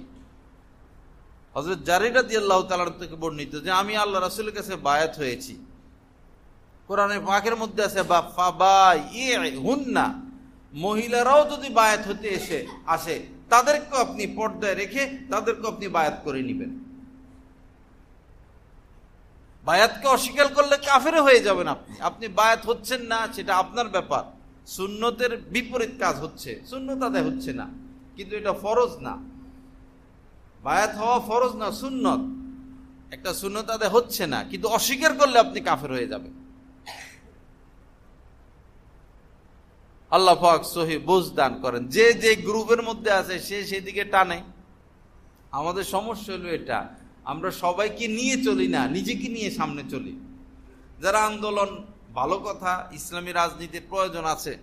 হযরত জারীর রাদিয়াল্লাহু তাআলা থেকে বর্ণিত যে আমি আল্লাহ রাসূলের কাছে বায়াত হয়েছি। কোরআনে পাকের মধ্যে আছে ফাবাইহুন্না, মহিলারাও যদি বায়াত হতে আসে তাদেরকে আপনি পর্দায় রেখে তাদেরকে আপনি বায়াত করে নেবেন। বায়াতকে অস্বীকার করলে কাফের হয়ে যাবেন আপনি বায়াত হচ্ছেন না, সেটা আপনার ব্যাপার। সুন্নতের বিপরীত কাজ হচ্ছে, সুন্নত আদায় হচ্ছে না, কিন্তু এটা ফরজ না। বায়াত হওয়া ফরজ না, সুন্নত। একটা সুন্নত আদায় হচ্ছে না, কিন্তু অস্বীকার করলে আপনি কাফের হয়ে যাবেন। আল্লাহ পাক সহি বুঝ দান করেন। যে যে গ্রুপের মধ্যে আছে সে সেদিকে টানে। আমাদের সমস্যা হলো এটা, আমরা সবাইকে নিয়ে চলি না, নিজেকে নিয়ে সামনে চলি। যারা আন্দোলন, ভালো কথা, ইসলামী রাজনীতির প্রয়োজন আছে,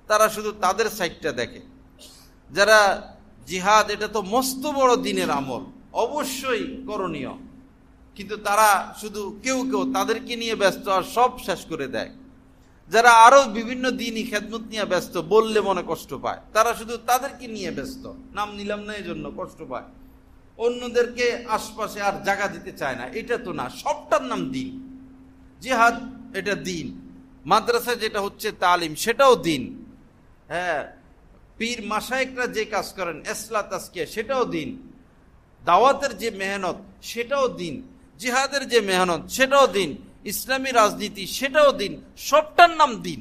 তারা শুধু তাদের সাইডটা দেখে। যারা জিহাদ, এটা তো মস্ত বড় দিনের আমল, অবশ্যই করণীয়, কিন্তু তারা শুধু কেউ কেউ তাদেরকে নিয়ে ব্যস্ত আর সব শেষ করে দেয়। যারা আরো বিভিন্ন দিনই খেদমত নিয়ে ব্যস্ত, বললে মনে কষ্ট পায়, তারা শুধু তাদেরকে নিয়ে ব্যস্ত, নাম নিলাম না এই জন্য কষ্ট পায়, অন্যদেরকে আশপাশে আর জায়গা দিতে চায় না। এটা তো না, সবটার নাম দিন। জিহাদ এটা দিন, মাদ্রাসা যেটা হচ্ছে তালিম সেটাও দিন, হ্যাঁ, পীর মাশায়েখরা যে কাজ করেন ইসলাহ তাজকিয়া সেটাও দিন, দাওয়াতের যে মেহনত সেটাও দিন, জিহাদের যে মেহনত সেটাও দিন, ইসলামী রাজনীতি সেটাও দিন, সবটার নাম দিন।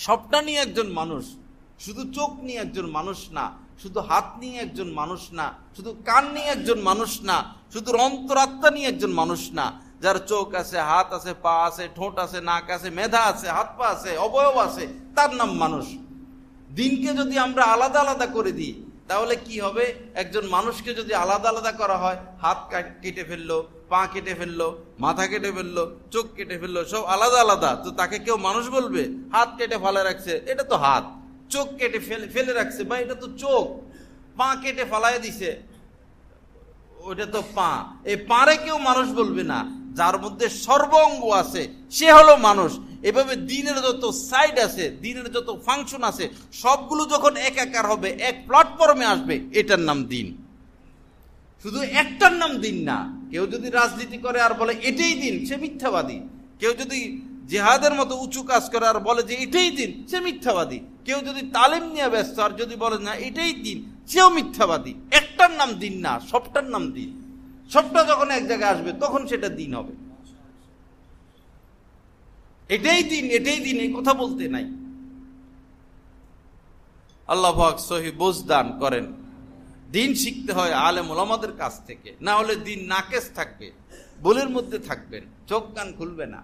সবটা নিয়ে একজন মানুষ, শুধু চোখ নিয়ে একজন মানুষ না, শুধু হাত নিয়ে একজন মানুষ না, শুধু কান নিয়ে একজন মানুষ না, শুধু অন্তরাত্মা নিয়ে একজন মানুষ না। যার চোখ আছে, হাত আছে, পা আছে, ঠোঁট আছে, নাক আছে, মেধা আছে, হাত পা আছে, অবয়ব আছে, তার নাম মানুষ। দিনকে যদি আমরা আলাদা আলাদা করে দিই তাহলে কি হবে? একজন মানুষকে যদি আলাদা আলাদা করা হয়, হাত কেটে ফেললো, পা কেটে ফেললো, মাথা কেটে ফেললো, চোখ কেটে ফেললো, সব আলাদা আলাদা, তো তাকে কেউ মানুষ বলবে? হাত কেটে ফেলে রাখছে, এটা তো হাত। চোখ কেটে ফেলে রাখছে, বা এটা তো চোখ। পা কেটে ফালায় দিছে, ওটা তো পা। এই পারে কেউ মানুষ বলবে না। যার মধ্যে সর্বাঙ্গ আছে সে হলো মানুষ। এভাবে দিনের যত সাইড আছে, দিনের যত ফাংশন আছে, সবগুলো যখন একাকার হবে, এক প্ল্যাটফর্মে আসবে, এটার নাম দিন। শুধু একটার নাম দিন না। কেউ যদি রাজনীতি করে আর বলে এটাই দিন, সে মিথ্যাবাদী। কেউ যদি জিহাদের মতো উঁচু কাজ করে আর বলে যে এটাই দিন, সে মিথ্যাবাদী। কেউ যদি তালিম নিয়ে ব্যস্ত আর যদি বলে না এটাই দিন, সেও মিথ্যাবাদী। একটার নাম দিন না, সবটার নাম দিন। সবটা যখন এক জায়গায় আসবে তখন সেটা দিন হবে। এটাই দিন, এটাই দিন, এই কথা বলতে নাই। আল্লাহ পাক সহি বুঝ দান করেন। দিন শিখতে হয় আলেম ওলামাদের কাছ থেকে, না হলে দিন নাকেশ থাকবে, ভুলের মধ্যে থাকবেন, চোখ কান খুলবে না।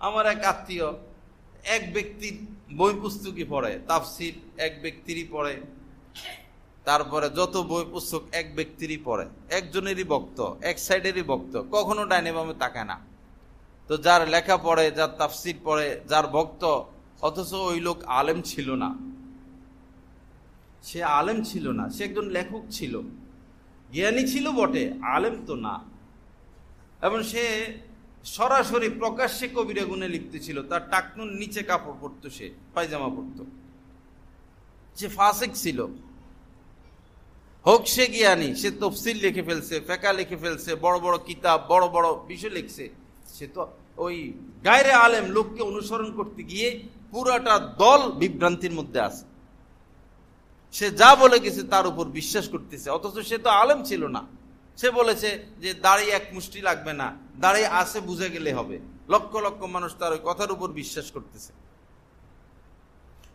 আমার এক আত্মীয় এক ব্যক্তির বই পুস্তকই পড়ে, তাফসির এক ব্যক্তিরই পড়ে, তারপরে যত বই পুস্তক এক ব্যক্তিরই পড়ে, একজনেরই বক্ত, এক সাইডেরই বক্ত, কখনো ডাইনে বামে তাকায় না। তো যার লেখা পড়ে, যার তাফসির পড়ে, যার ভক্ত, অথচ ওই লোক আলেম ছিল না। সে আলেম ছিল না, সে একজন লেখক ছিল, জ্ঞানী ছিল বটে, আলেম তো না। এবং সে সরাসরি প্রকাশ্যে কবিরা গুণে লিখতেছিল। তার টাকনুর নিচে কাপড় পরতো, সে পায়জামা পরতো। সে ফাসিক ছিল। হোক সে জ্ঞানী, সে তফসিল লিখে ফেলছে, ফেকা লিখে ফেলছে, বড় বড় কিতাব, বড় বড় বিষয় লিখছে। সে তো ওই গায়রে আলেম লোককে অনুসরণ করতে গিয়ে পুরাটা দল বিভ্রান্তির মধ্যে আছে। সে যা বলে গেছে তার উপর বিশ্বাস করতেছে, অথচ সে তো আলেম ছিল না। সে বলেছে যে দাড়ি এক মুষ্টি লাগবে না, দাড়ি আছে বুঝে গেলে হবে। লক্ষ লক্ষ মানুষ তার ওই কথার উপর বিশ্বাস করতেছে।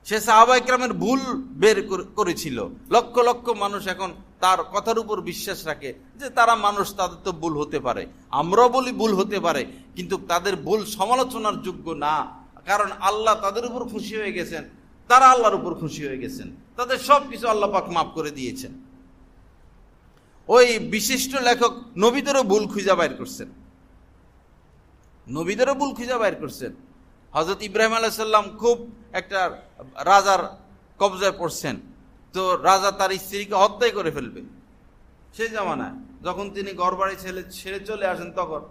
সে সাহাবায়ে কেরামের ভুল বের করেছিল। লক্ষ লক্ষ মানুষ এখন তার কথার উপর বিশ্বাস রাখে যে তারা মানুষ, তাদের তো ভুল হতে পারে। আমরাও বলি ভুল হতে পারে, কিন্তু তাদের ভুল সমালোচনার যোগ্য না। কারণ আল্লাহ তাদের উপর খুশি হয়ে গেছেন, তারা আল্লাহর উপর খুশি হয়ে গেছেন, তাদের সবকিছু আল্লাহ পাক মাফ করে দিয়েছেন। ওই বিশিষ্ট লেখক নবীদেরও ভুল খুঁজে বাইর করছেন, নবীদেরও ভুল খুঁজে বাইর করছেন। হযরত ইব্রাহিম আলাইহিস সালাম খুব একটা রাজার কবজায় পড়ছেন, তো রাজা তার স্ত্রীকে হত্যাই করে ফেলবে সেই জামানায়। যখন তিনি ঘরবাড়ি ছেড়ে চলে আসেন, তখন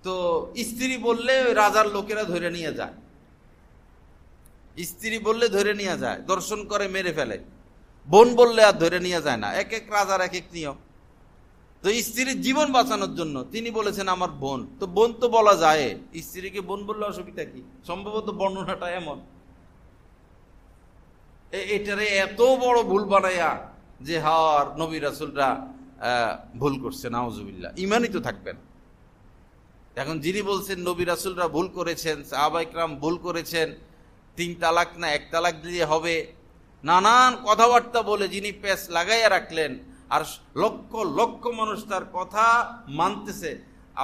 তো স্ত্রী বললে ওই রাজার লোকেরা ধরে নিয়ে যায়, স্ত্রী বললে ধরে নিয়ে যায়, দর্শন করে মেরে ফেলে। বোন বললে আর ধরে নিয়ে যায় না। এক এক রাজার এক এক নিয়ম। তো স্ত্রীর জীবন বাঁচানোর জন্য তিনি বলেছেন আমার বোন। তো বোন তো বলা যায়, স্ত্রীকে বোন বললে অসুবিধা কি? সম্ভবত বর্ণনাটা এমন। এটারে এত বড় ভুল বানাইয়া যে হার নবী রাসূলরা ভুল করছে, নাউজুবিল্লাহ। ইমানই তো থাকবেন। এখন যিনি বলছেন নবী রাসূলরা ভুল করেছেন, সাহাবায়ে কেরাম ভুল করেছেন, 3 তালাক না 1 তালাক দিয়ে হবে, নানান কথাবার্তা বলে যিনি পেশ লাগাইয়া রাখলেন, আর লক্ষ লক্ষ মানুষ তার কথা মানতেছে,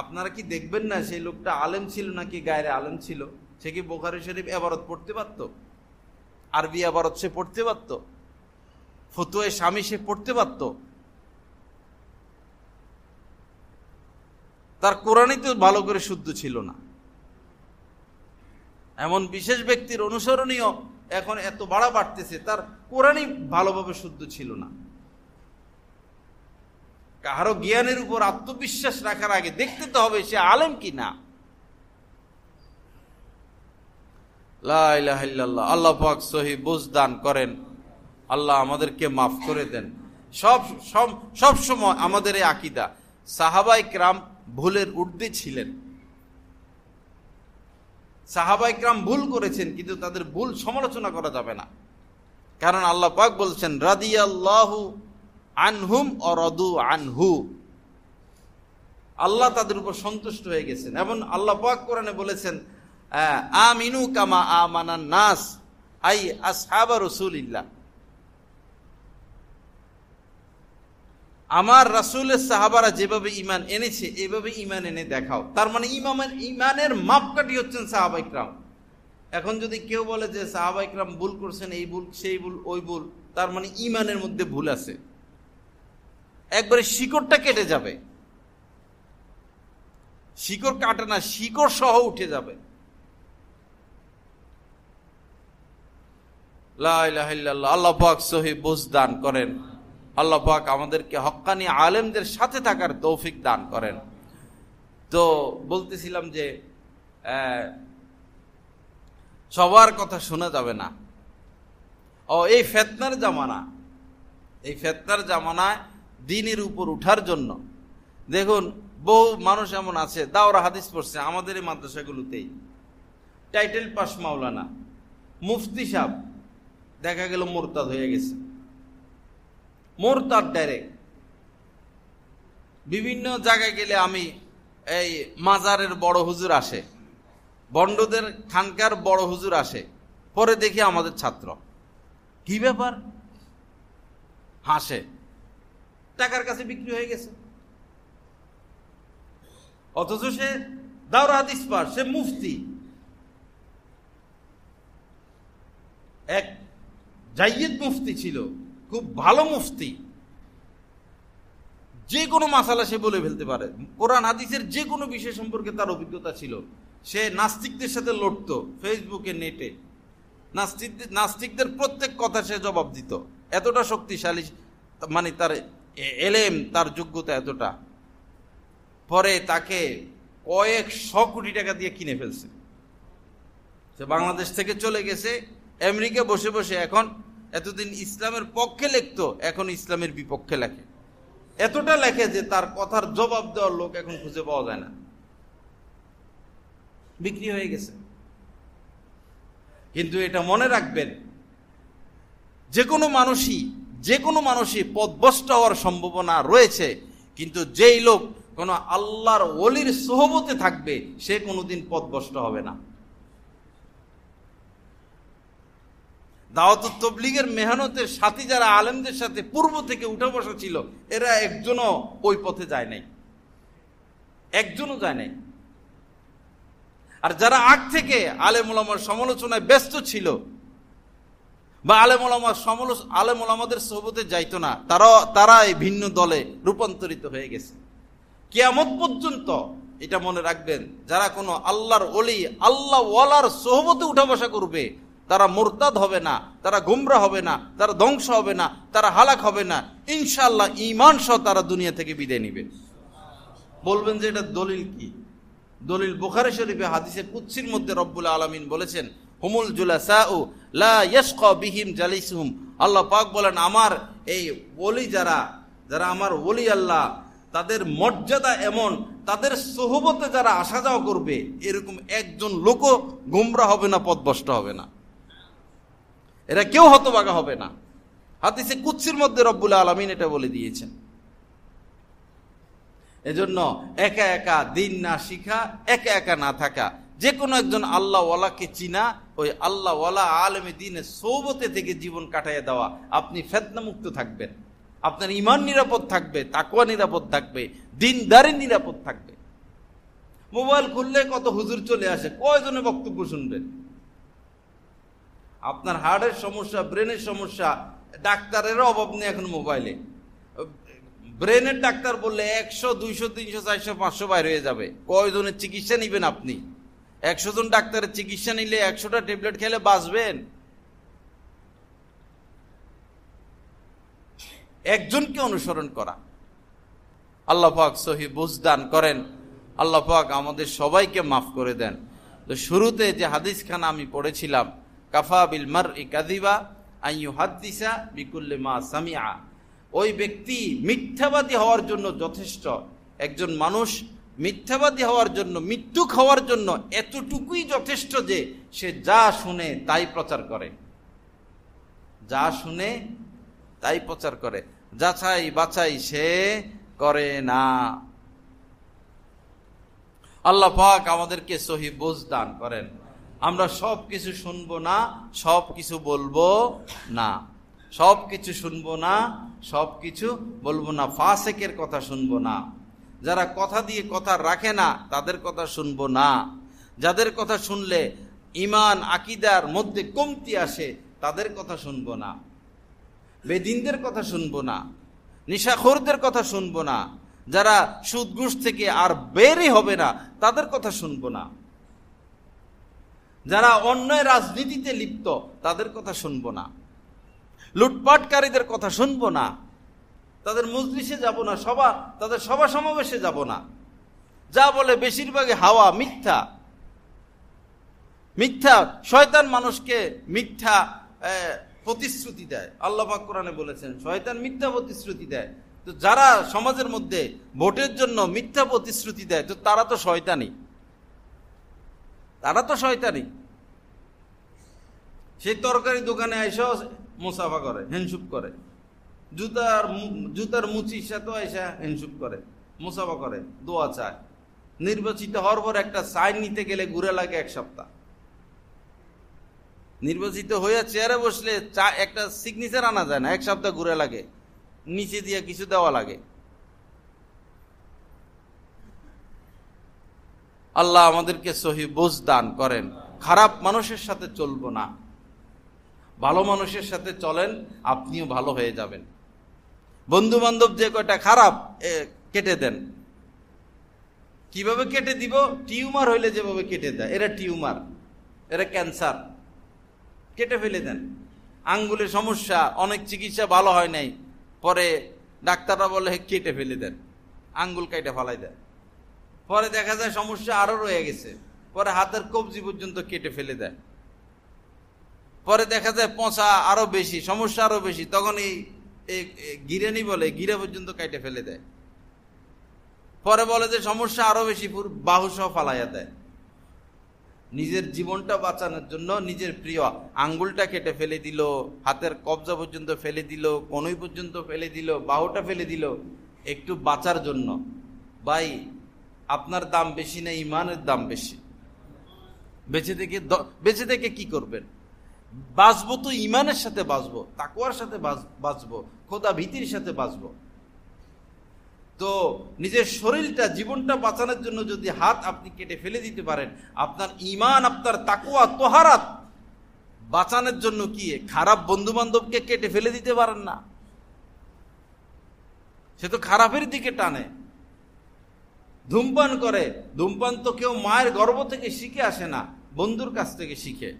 আপনারা কি দেখবেন না সেই লোকটা আলেম ছিল নাকি গায়রে আলেম ছিল? সে কি বুখারী শরীফ ইবারত পড়তে পারত? আরবি ইবারত সে পড়তে পারত? ফতোয়া স্বামী সে পড়তে পারত? তার কোরআনই তো ভালো করে শুদ্ধ ছিল না। এমন বিশেষ ব্যক্তির অনুসরণীয় এখন এত বাড়া বাড়তেছে, তার কোরআনই ভালোভাবে শুদ্ধ ছিল না। কারো জ্ঞানের উপর আত্মবিশ্বাস রাখার আগে দেখতে তো হবে সে আলেম কি না। লা ইলাহা ইল্লাল্লাহ। আল্লাহ পাক সহিহ বুঝ দান করেন, আল্লাহ আমাদেরকে মাফ করে দেন। সব সময় আমাদের এই আকীদা, সাহাবায়ে কেরাম ভুলের ঊর্ধ্বে ছিলেন। সাহাবায়ে কেরাম ভুল করেছেন, কিন্তু তাদের ভুল সমালোচনা করা যাবে না, কারণ আল্লাহ পাক বলছেন রাদিয়াল্লাহু আনহুম ওয়া রাদু আনহু, আল্লাহ তাদের উপর সন্তুষ্ট হয়ে গেছেন। এবং আল্লাহ পাক কোরআনে বলেছেন আমিনু কামা আমানান নাস, আই আসহাবা রাসূলিল্লাহ, আমার রাসূলের সাহাবারা যেভাবে ঈমান এনেছে এইভাবে ঈমান এনে দেখাও। তার মানে ঈমানের মাপকাঠি হচ্ছেন সাহাবায়ে কেরাম। এখন যদি কেউ বলে যে সাহাবায়ে কেরাম ভুল করছেন, এই ভুল সেই ভুল ওই ভুল, তার মানে ঈমানের মধ্যে ভুল আছে, একবারে শিকড়টা কেটে যাবে। শিকড় কাটে না, শিকড় সহ উঠে যাবে। লা ইলাহা ইল্লাল্লাহ। আল্লাহ পাক সহিহ বুঝ দান করেন, আল্লাহ পাক আমাদেরকে হক্কানি আলেমদের সাথে থাকার তৌফিক দান করেন। তো বলতেছিলাম যে সবার কথা শোনা যাবে না। এই ফিতনার জামানা, এই ফিতনার জামানায় দ্বীনের উপর উঠার জন্য দেখুন বহু মানুষ এমন আছে দাওরা হাদিস পড়ছে আমাদের এই মাদ্রাসাগুলোতেই, টাইটেল পাস মাওলানা, মুফতি সাহেব, দেখা গেল মুরতাদ হয়ে গেছে, মুরতাদ ডাইরেক্ট। বিভিন্ন জায়গায় গেলে আমি এই মাজারের বড় হুজুর আসে, বন্ডদের খানকার বড় হুজুর আসে, পরে দেখি আমাদের ছাত্র। কি ব্যাপার? হাসে, টাকার কাছে বিক্রি হয়ে গেছে। অথচ সে দাওরা হাদিস পাস, সে মুফতি। এক জাইয়্যিদ মুফতি ছিল, খুব ভালো মুফতি, যে কোনো মাসালা সে বলে ফেলতে পারে, কোরআন হাদিসের যে কোনো বিষয় সম্পর্কে তার অভিজ্ঞতা ছিল। সে নাস্তিকদের সাথে লড়তো ফেসবুকে, নেটে। নাস্তিকদের প্রত্যেক কথা সে জবাব দিত, এতটা শক্তিশালী, মানে তার এলেম, তার যোগ্যতা এতটা। পরে তাকে কয়েকশো কোটি টাকা দিয়ে কিনে ফেলছে। সে বাংলাদেশ থেকে চলে গেছে আমেরিকা, বসে বসে এখন, এতদিন ইসলামের পক্ষে লিখতো, এখন ইসলামের বিপক্ষে লেখে। এতটা লেখে যে তার কথার জবাব দেওয়ার লোক এখন খুঁজে পাওয়া যায় না, বিক্রি হয়ে গেছে। কিন্তু এটা মনে রাখবেন, যে কোনো মানুষই পথভ্রষ্ট হওয়ার সম্ভাবনা রয়েছে, কিন্তু যেই লোক কোন আল্লাহর ওলির সোহবতে থাকবে সে কোনোদিন পথভ্রষ্ট হবে না। দাওয়াতুত তাবলীগের মেহনতের সাথী যারা আলেমদের সাথে পূর্ব থেকে উঠে বসা ছিল, এরা একজনও ওই পথে যায় নাই, একজনও যায় নাই। আর যারা আগ থেকে আলেম ওলামার সমালোচনায় ব্যস্ত ছিল বা আলেম ওলামাদের সোহবতে যাইতো না, তারা এই ভিন্ন দলে রূপান্তরিত হয়ে গেছে। কিয়ামত পর্যন্ত এটা মনে রাখবেন, যারা কোনো আল্লাহর ওলি, আল্লাহ ওয়ালার সোহবতে উঠা বসা করবে, তারা মুরতাদ হবে না, তারা গুমরা হবে না, তারা ধ্বংস হবে না, তারা হালাক হবে না। ইনশাআল্লাহ ঈমান সহ তারা দুনিয়া থেকে বিদায় নিবে। বলবেন যে এটা দলিল কি? দলিল বুখারী শরীফে হাদিসে কুদসির মধ্যে রব্বুল আলামিন বলেছেন, হুমুল জুলাসাউ লা ইয়াশকা বিহিম জালিসুহুম। আল্লাহ পাক বলেন, আমার এই ওলি যারা আমার ওলি আল্লাহ, তাদের মর্যাদা এমন, তাদের সোহবতে যারা আসা যাওয়া করবে, এরকম একজন লোকও গুমরা হবে না, পথভ্রষ্ট হবে না, এরা কেউ হতভাগা হবে না। হাদিসে কুদসির মধ্যে রব্বুল আলামিন এটা বলে দিয়েছেন। এজন্য একা একা দিন না শিখা, একা একা না থাকা, যে কোনো একজন আল্লাহ ওয়ালাকে চিনা, ওই আল্লাহ ওয়ালা আলেমে দ্বীনের সোহবতে থেকে জীবন কাটাইয়া দেওয়া, আপনি ফিতনা মুক্ত থাকবেন, আপনার ঈমান নিরাপদ থাকবে, তাকওয়া নিরাপদ থাকবে, দ্বীনদারি নিরাপদ থাকবে। মোবাইল খুললে কত হুজুর চলে আসে, কয়জনে বক্তব্য শুনবেন? আপনার হার্টের সমস্যা, ব্রেনের সমস্যা, ডাক্তারেরও অভাব নেই এখন মোবাইলে। ব্রেনের ডাক্তার বললে 100, 200, 300, 400, 500 বাইর হয়ে যাবে। কয়জনের চিকিৎসা নিবেন আপনি? 100 জন ডাক্তারের চিকিৎসা নিলে 100টা ট্যাবলেট খেলে বাঁচবেন? একজনকে অনুসরণ করা। আল্লাহ পাক সহি বুঝদান করেন। আল্লাহ পাক আমাদের সবাইকে মাফ করে দেন। তো শুরুতে যে হাদিসখানা আমি পড়েছিলাম, কাফা বিল মারই কাযিবা আন ইউহাদ্দিসা বিকুল্লি মা সামিআ, ওই ব্যক্তি মিথ্যাবাদী হওয়ার জন্য যথেষ্ট। একজন মানুষ মিথ্যাবাদী হওয়ার জন্য, মিথ্যুক হওয়ার জন্য এতটুকুই যথেষ্ট যে সে যা শুনে তাই প্রচার করে, যা শুনে তাই প্রচার করে, যাচাই বাছাই সে করে না। আল্লাহ পাক আমাদেরকে সহি বুঝ দান করেন। আমরা সব কিছু শুনবো না, সব কিছু বলবো না, সব কিছু শুনবো না, সব কিছু বলবো না। ফাসেকের কথা শুনবো না, যারা কথা দিয়ে কথা রাখে না তাদের কথা শুনবো না, যাদের কথা শুনলে ঈমান আকীদার মধ্যে কমতি আসে তাদের কথা শুনবো না, বেদিনদের কথা শুনবো না, নিশাখোরদের কথা শুনবো না, যারা সুদ ঘুষ থেকে আর বেরই হবে না তাদের কথা শুনবো না, যারা অন্যায় রাজনীতিতে লিপ্ত তাদের কথা শুনবো না, লুটপাটকারীদের কথা শুনবো না, তাদের মজলিসে যাব না, তাদের সভা সমাবেশে যাব না। যা বলে বেশিরভাগই হাওয়া, মিথ্যা। মিথ্যা শয়তান মানুষকে মিথ্যা প্রতিশ্রুতি দেয়। আল্লাহ পাক কোরআনে বলেছেন শয়তান মিথ্যা প্রতিশ্রুতি দেয়। তো যারা সমাজের মধ্যে ভোটের জন্য মিথ্যা প্রতিশ্রুতি দেয়, তো তারা তো শয়তানি, তারা তো শয়তানি। সেই তরকারি দোকানে এসেও মুসাফা করে, হ্যান্ডশুক করে, জুতার মুচির সাথে এসে হ্যান্ডশুক করে, মুসাফা করে, দোয়া চায়। নির্বাচিত হওয়ার পর একটা সাইন নিতে গেলে ঘুরে লাগে 1 সপ্তাহ। নির্বাচিত হয়ে চেয়ারে বসলে একটা সিগনেচার আনা যায় না, 1 সপ্তাহ ঘুরে লাগে, নিচে দিয়ে কিছু দেওয়া লাগে। আল্লাহ আমাদেরকে সহি বুঝ দান করেন। খারাপ মানুষের সাথে চলবো না, ভালো মানুষের সাথে চলেন, আপনিও ভালো হয়ে যাবেন। বন্ধু বান্ধব যে কয়টা খারাপ কেটে দেন। কিভাবে কেটে দিব? টিউমার হইলে যেভাবে কেটে দেয়, এরা টিউমার, এরা ক্যান্সার, কেটে ফেলে দেন। আঙ্গুলের সমস্যা, অনেক চিকিৎসা ভালো হয় নাই, পরে ডাক্তাররা বলে কেটে ফেলে দেন, আঙ্গুল কেটে ফেলাই দেয়। পরে দেখা যায় সমস্যা আরো রয়ে গেছে, পরে হাতের কবজি পর্যন্ত কেটে ফেলে দেয়। পরে দেখা যায় পচা আরো বেশি, সমস্যা আরো বেশি, তখন এই গিরানি বলে গিরা পর্যন্ত কেটে ফেলে দেয়। পরে বলে যে সমস্যা আরো বেশি, পুরো বাহু সহ ফালাইয়া দেয়। নিজের জীবনটা বাঁচানোর জন্য নিজের প্রিয় আঙ্গুলটা কেটে ফেলে দিল, হাতের কবজা পর্যন্ত ফেলে দিল, কনুই পর্যন্ত ফেলে দিল, বাহুটা ফেলে দিল, একটু বাঁচার জন্য। ভাই, আপনার দাম বেশি না ইমানের দাম বেশি? বেঁচে থেকে কি করবেন? বাঁচবো তো ইমানের সাথে বাঁচবো, তাকওয়ার সাথে বাঁচবো, খোদা ভীতির সাথে বাঁচবো। তো নিজের শরীরটা, জীবনটা বাঁচানোর জন্য যদি হাত আপনি কেটে ফেলে দিতে পারেন, আপনার ঈমান, আপনার তাকওয়া, তোহারাত বাঁচানোর জন্য কি খারাপ বন্ধু বান্ধবকে কেটে ফেলে দিতে পারেন না? সে তো খারাপের দিকে টানে। ধূমপান করে, ধূমপান তো কেউ মায়ের গর্ভ থেকে শিখে আসে না, বন্ধুর কাছ থেকে শিখে।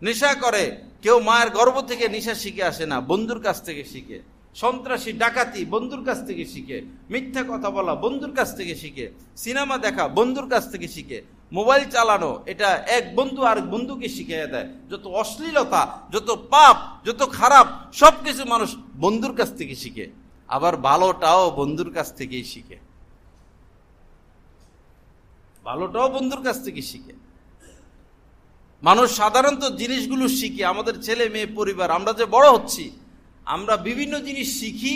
নেশা করে, কেউ মায়ের গর্ভ থেকে নেশা শিখে আসে না, বন্ধুর কাছ থেকে শিখে। সন্ত্রাসী, ডাকাতি বন্ধুর কাছ থেকে শিখে। মিথ্যা কথা বলা বন্ধুর কাছ থেকে শিখে। সিনেমা দেখা বন্ধুর কাছ থেকে শিখে। মোবাইল চালানো, এটা এক বন্ধু আরেক বন্ধুকে শিখিয়ে দেয়। যত অশ্লীলতা, যত পাপ, যত খারাপ, সবকিছু মানুষ বন্ধুর কাছ থেকে শিখে। আবার ভালোটাও বন্ধুর কাছ থেকেই শিখে, ভালোটাও বন্ধুর কাছ থেকে শিখে। মানুষ সাধারণত জিনিসগুলো শিখে, আমাদের ছেলে মেয়ে, পরিবার, আমরা যে বড় হচ্ছি, আমরা বিভিন্ন জিনিস শিখি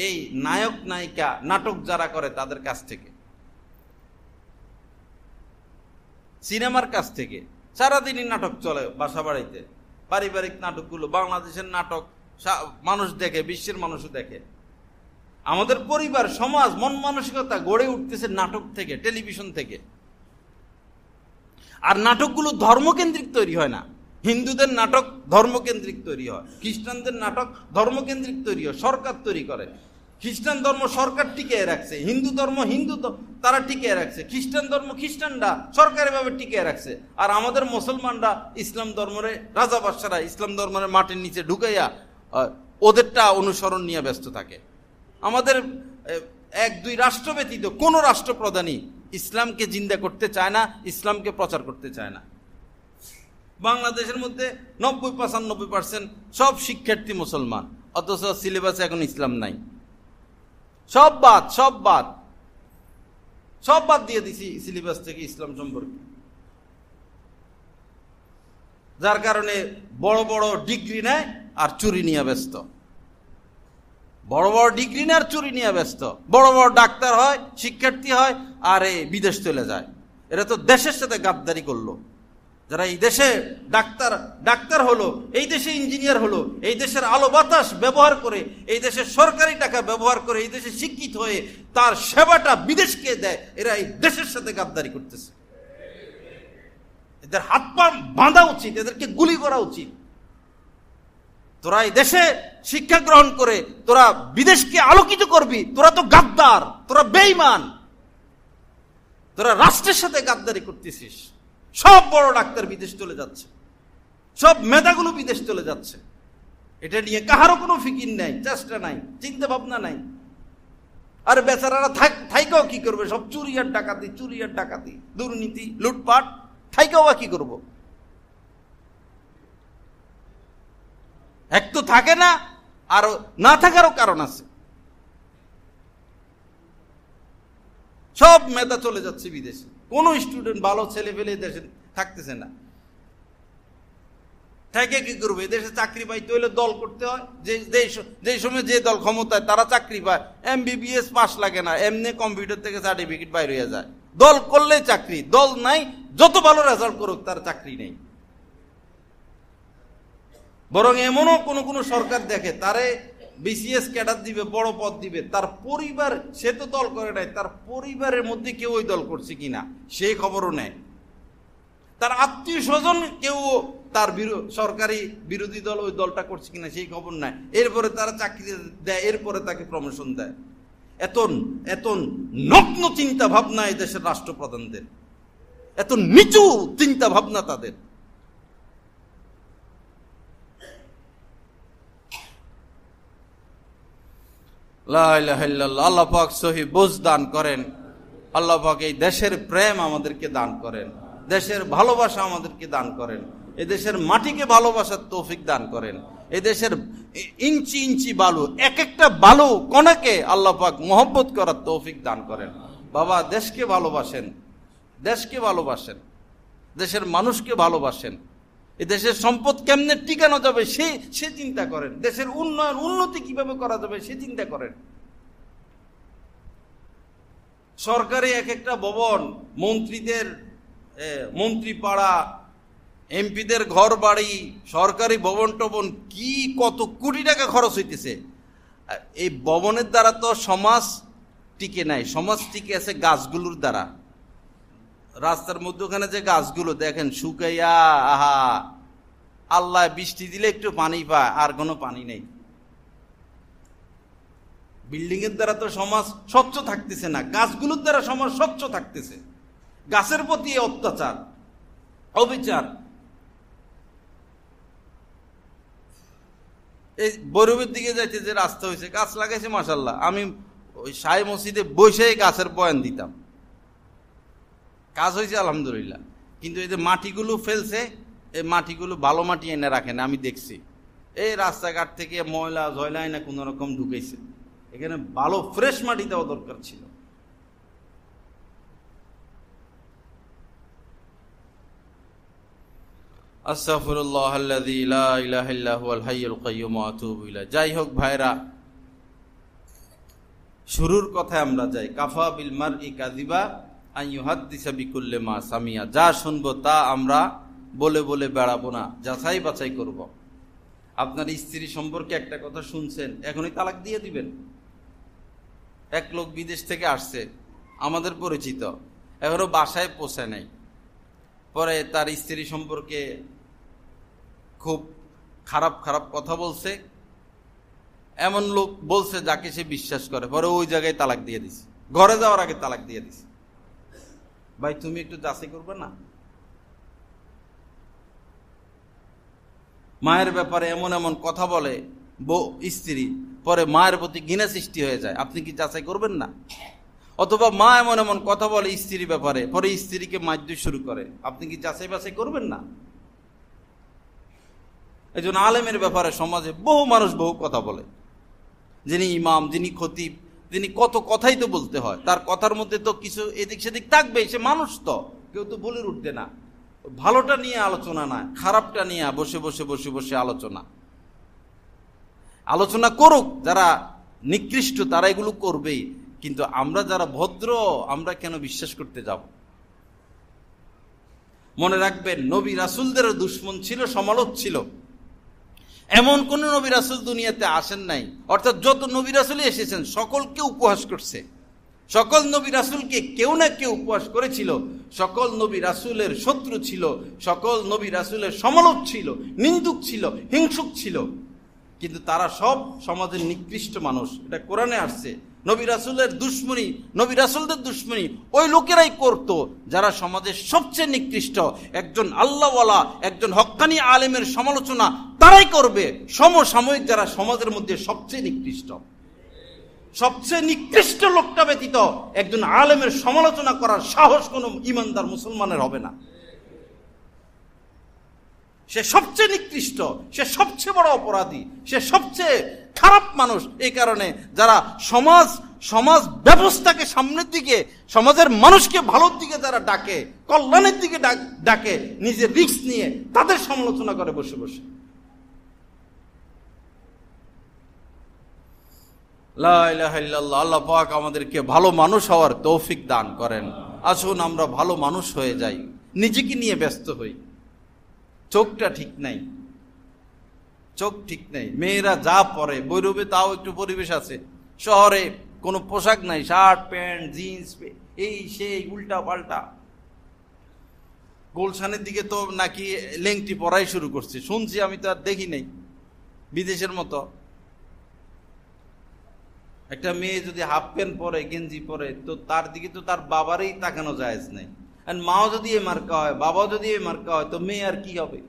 এই নায়ক নায়িকা, নাটক যারা করে তাদের কাছ থেকে, সিনেমার কাছ থেকে। সারাদিনই নাটক চলে বাসা বাড়িতে, পারিবারিক নাটকগুলো, বাংলাদেশের নাটক মানুষ দেখে, বিশ্বের মানুষও দেখে। আমাদের পরিবার, সমাজ, মন মানসিকতা গড়ে উঠতেছে নাটক থেকে, টেলিভিশন থেকে। আর নাটকগুলো ধর্মকেন্দ্রিক তৈরি হয় না। হিন্দুদের নাটক ধর্মকেন্দ্রিক তৈরি হয়, খ্রিস্টানদের নাটক ধর্মকেন্দ্রিক তৈরি হয়, সরকার তৈরি করে। খ্রিস্টান ধর্ম সরকার টিকিয়ে রাখছে, হিন্দু ধর্ম তারা টিকিয়ে রাখছে, খ্রিস্টান ধর্ম খ্রিস্টানরা সরকারিভাবে টিকিয়ে রাখছে। আর আমাদের মুসলমানরা ইসলাম ধর্মের রাজা বাদশারা ইসলাম ধর্মের মাটির নিচে ঢুকাইয়া ওদেরটা অনুসরণ নিয়ে ব্যস্ত থাকে। আমাদের 1-2 রাষ্ট্র ব্যতীত কোনো রাষ্ট্রপ্রধানই ইসলামকে জিন্দা করতে চায় না, ইসলামকে প্রচার করতে চায় না। বাংলাদেশের মধ্যে 90-95% সব শিক্ষার্থী মুসলমান, অথচ সিলেবাসে এখন ইসলাম নাই। সব বাদ দিয়ে দিছি সিলেবাস থেকে ইসলাম সম্পর্কে। যার কারণে বড় বড় ডিগ্রি নেয় আর চুরি নিয়ে ব্যস্ত, বড় বড় ডিগ্রি নেয় আর চুরি নিয়ে ব্যস্ত। বড় বড় ডাক্তার হয়, শিক্ষার্থী হয়, আর বিদেশ চলে যায়। এরা তো দেশের সাথে গাদ্দারি করলো। যারা এই দেশে ডাক্তার হলো, এই দেশে ইঞ্জিনিয়ার হলো, এই দেশের আলো বাতাস ব্যবহার করে, এই দেশের সরকারি টাকা ব্যবহার করে, এই দেশে শিক্ষিত হয়ে তার সেবাটা বিদেশকে দেয়, এরা এই দেশের সাথে গাদ্দারি করতেছে। এদের হাত পা বাঁধা উচিত, এদেরকে গুলি করা উচিত। তোরা এই দেশে শিক্ষা গ্রহণ করে তোরা বিদেশকে আলোকিত করবি, তোরা তো গাদ্দার, তোরা বেঈমান, তোরা রাষ্ট্রের সাথে গাদ্দারি করতেছিস। সব বড় ডাক্তার বিদেশ চলে যাচ্ছে, সব মেধাগুলো বিদেশ চলে যাচ্ছে। এটা নিয়ে কাহারও কোনো ফিকির নাই, চেষ্টা নাই, চিন্তা ভাবনা নাই। আর বেচারারা থাইকাও কি করবে? সব চুরি আর ডাকাতি, দুর্নীতি, লুটপাট, থাইকাও বা কি করবো? এক তো থাকে না, আর না থাকারও কারণ আছে। সব মেধা চলে যাচ্ছে বিদেশে, কোন স্টুডেন্ট ভালো ছেলে ফেলে দেশে থাকতেছে না। থেকে কি করবে? এদেশে চাকরি পাইতে হইলে দল করতে হয়। যে সময় যে দল ক্ষমতায় তারা চাকরি পায়। MBBS পাস লাগে না, এমনি কম্পিউটার থেকে সার্টিফিকেট বাইর হয়ে যায়। দল করলে চাকরি, দল নাই, যত ভালো রেজাল্ট করুক তার চাকরি নেই। বরং এমনও কোন সরকার দেখে তারে BCS ক্যাডার দিবে, বড় পদ দিবে, তার পরিবার, সে তো দল করে নাই, তার পরিবারের মধ্যে কেউ ওই দল করছে কিনা সেই খবরও নেয়। তার আত্মীয় স্বজন কেউ তার সরকারি বিরোধী দল ওই দলটা করছে কিনা সেই খবর নেয়। এরপরে তারা চাকরি দেয়, এরপরে তাকে প্রমোশন দেয়। এত নগ্ন চিন্তা ভাবনা এই দেশের রাষ্ট্রপ্রধানদের, এত নিচু চিন্তা ভাবনা তাদের। আল্লাহ পাক সহি বুঝ দান করেন। আল্লাহ পাক এই দেশের প্রেম আমাদেরকে দান করেন, দেশের ভালোবাসা আমাদেরকে দান করেন, এই দেশের মাটিকে ভালোবাসার তৌফিক দান করেন। এই দেশের ইঞ্চি ইঞ্চি বালু, এক একটা বালু কণাকে আল্লাহ পাক মহব্বত করার তৌফিক দান করেন। বাবা, দেশকে ভালোবাসেন, দেশের মানুষকে ভালোবাসেন। এই দেশের সম্পদ কেমনে টিকানো যাবে সে চিন্তা করেন। দেশের উন্নতি কিভাবে করা যাবে সে চিন্তা করেন। সরকারি এক একটা ভবন, মন্ত্রী পাড়া, এমপিদের ঘর বাড়ি, সরকারি ভবন টবন, কি কত কোটি টাকা খরচ হইতেছে। এই ভবনের দ্বারা তো সমাজ টিকে নাই, সমাজ টিকে আছে গাছগুলোর দ্বারা। রাস্তার মধ্যখানে যে গাছগুলো দেখেন শুকাইয়া, আহা, আল্লাহ বৃষ্টি দিলে একটু পানি পায়, আর কোনো পানি নেই। বিল্ডিং এর দ্বারা তো সমাজ স্বচ্ছ থাকতেছে না, গাছগুলোর দ্বারা সমাজ স্বচ্ছ থাকতেছে। গাছের প্রতি অত্যাচার, অবিচার। এই বৈরবের দিকে যাইতে যে রাস্তা হয়েছে, গাছ লাগাইছে মাশাআল্লাহ। আমি ওই শাহী মসজিদে বসে গাছের বয়ান দিতাম, কাজ হয়েছে আলহামদুলিল্লাহ। কিন্তু এই যে মাটিগুলো ফেলছে, এই মাটিগুলো ভালো মাটি এনে রাখেন, আমি দেখছি। এই রাস্তাঘাট থেকে ময়লা ঝয়লা এনে কোন রকম ঢুকেছে। এখানে ভালো ফ্রেশ মাটি দেওয়া দরকার ছিল। আস্তাগফিরুল্লাহ আল্লাযী লা ইলাহা ইল্লা হুয়াল হাইয়ুল কাইয়্যুম ওয়া আতুবু ইলাইহি। যাই হোক ভাইরা, শুরুর কথায় আমরা যাই। কাফা বিল মারই কাযিবা আন ইউহাদ্দিসা বিকুল্লি মা সামিয়া। যা শুনবো তা আমরা বলে বলে বেড়াবো না, যাচাই বাছাই করব। আপনার স্ত্রী সম্পর্কে একটা কথা শুনছেন, এখনই তালাক দিয়ে দিবেন? এক লোক বিদেশ থেকে আসছে, আমাদের পরিচিত, এখনো বাসায় পৌঁছে নাই। পরে তার স্ত্রী সম্পর্কে খুব খারাপ খারাপ কথা বলছে, এমন লোক বলছে যাকে সে বিশ্বাস করে। পরে ওই জায়গায় তালাক দিয়ে দিছে, ঘরে যাওয়ার আগে তালাক দিয়ে দিছে। ভাই তুমি একটু যাচাই করবে না? মায়ের ব্যাপারে এমন এমন কথা বলে বউ স্ত্রী, পরে মায়ের প্রতি ঘৃণা সৃষ্টি হয়ে যায়, আপনি কি যাচাই করবেন না? অথবা মা এমন এমন কথা বলে স্ত্রীর ব্যাপারে, পরে স্ত্রীকে মারধর শুরু করে, আপনি কি যাচাই বাছাই করবেন না? এই জন্য আলেমের ব্যাপারে সমাজে বহু মানুষ বহু কথা বলে। যিনি ইমাম, যিনি খতিব, তিনি কত কথাই তো বলতে হয়, তার কথার মধ্যে তো কিছু এদিক সেদিক থাকবে, সে মানুষ তো, কেউ তো বলে উঠবে না। ভালোটা নিয়ে আলোচনা না, খারাপটা নিয়ে বসে বসে বসে বসে আলোচনা করুক। যারা নিকৃষ্ট তারা এগুলো করবেই, কিন্তু আমরা যারা ভদ্র আমরা কেন বিশ্বাস করতে যাব? মনে রাখবেন, নবী রাসূলদের দুশমন ছিল, সমালোচ ছিল। এমন কোন নবী রাসূল দুনিয়াতে আসেন নাই, অর্থাৎ যত নবী রাসূলই এসেছেন সকলকে উপহাস করছে। সকল নবী রাসূলকে কেউ না কেউ উপহাস করেছিল। সকল নবী রাসূলের শত্রু ছিল, সকল নবী রাসূলের সমালোচ ছিল, নিন্দুক ছিল, হিংসুক ছিল। কিন্তু তারা সব সমাজের নিকৃষ্ট মানুষ, এটা কোরআনে আসছে। নবী রাসূলের দুশমনী, নবী রাসূলদের দুশমনী ওই লোকেরাই করত যারা সমাজের সবচেয়ে নিকৃষ্ট। একজন আল্লাহওয়ালা, একজন হক্কানি আলেমের সমালোচনা তারাই করবে, সমসাময়িক যারা সমাজের মধ্যে সবচেয়ে নিকৃষ্ট। সবচেয়ে নিকৃষ্ট লোকটা ব্যতীত একজন আলেমের সমালোচনা করার সাহস কোনো ইমানদার মুসলমানের হবে না। সে সবচেয়ে নিকৃষ্ট, সে সবচেয়ে বড় অপরাধী, সে সবচেয়ে খারাপ মানুষ। এই কারণে যারা সমাজ ব্যবস্থাকে সামনের দিকে, সমাজের মানুষকে ভালোর দিকে যারা ডাকে, কল্যাণের দিকে ডাকে, নিজের রিস্ক নিয়ে তাদের সমালোচনা করে বসে বসে। লা ইলাহা ইল্লাল্লাহ। আল্লাহ পাক আমাদেরকে ভালো মানুষ হওয়ার তৌফিক দান করেন। আসুন আমরা ভালো মানুষ হয়ে যাই, নিজেকে নিয়ে ব্যস্ত হই। চোখটা ঠিক নাই, চোখ ঠিক নাই। মেয়েরা যা পরে, বৈরবে তাও একটু পরিবেশ আছে, শহরে কোনো পোশাক নাই, শার্ট প্যান্ট জিন্স এই সেই উল্টা পাল্টা। গুলশানের দিকে তো নাকি লেংটি পরাই শুরু করছে, শুনছি, আমি তো আর দেখি নাই। বিদেশের মতো একটা মেয়ে যদি হাফ প্যান্ট পরে, গেঞ্জি পরে, তো তার দিকে তো তার বাবারই তাকানো জায়েজ নাই। আর মাও যদি এই মার্কা হয়, বাবাও যদি এই মার্কা হয়, তো মেয়ে আর কি হবে?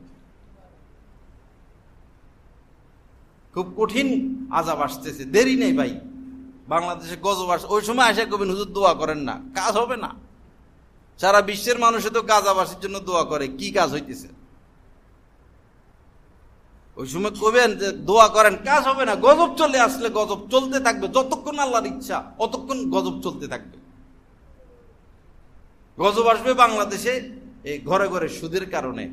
খুব কঠিন আযাব আসতেছে, দেরি নেই ভাই। বাংলাদেশে গজব আসে, ওই সময় আসে কবিন হুজুর দোয়া করেন না, কাজ হবে না। সারা বিশ্বের মানুষে তো গাজাবাসীর জন্য দোয়া করে, কি কাজ হইতেছে? ওই সময় কবেন যে দোয়া করেন, কাজ হবে না। গজব চলে আসলে গজব চলতে থাকবে, যতক্ষণ আল্লাহর ইচ্ছা অতক্ষণ গজব চলতে থাকবে। গজব আসবে বাংলাদেশে এই ঘরে ঘরে সুদের কারণে,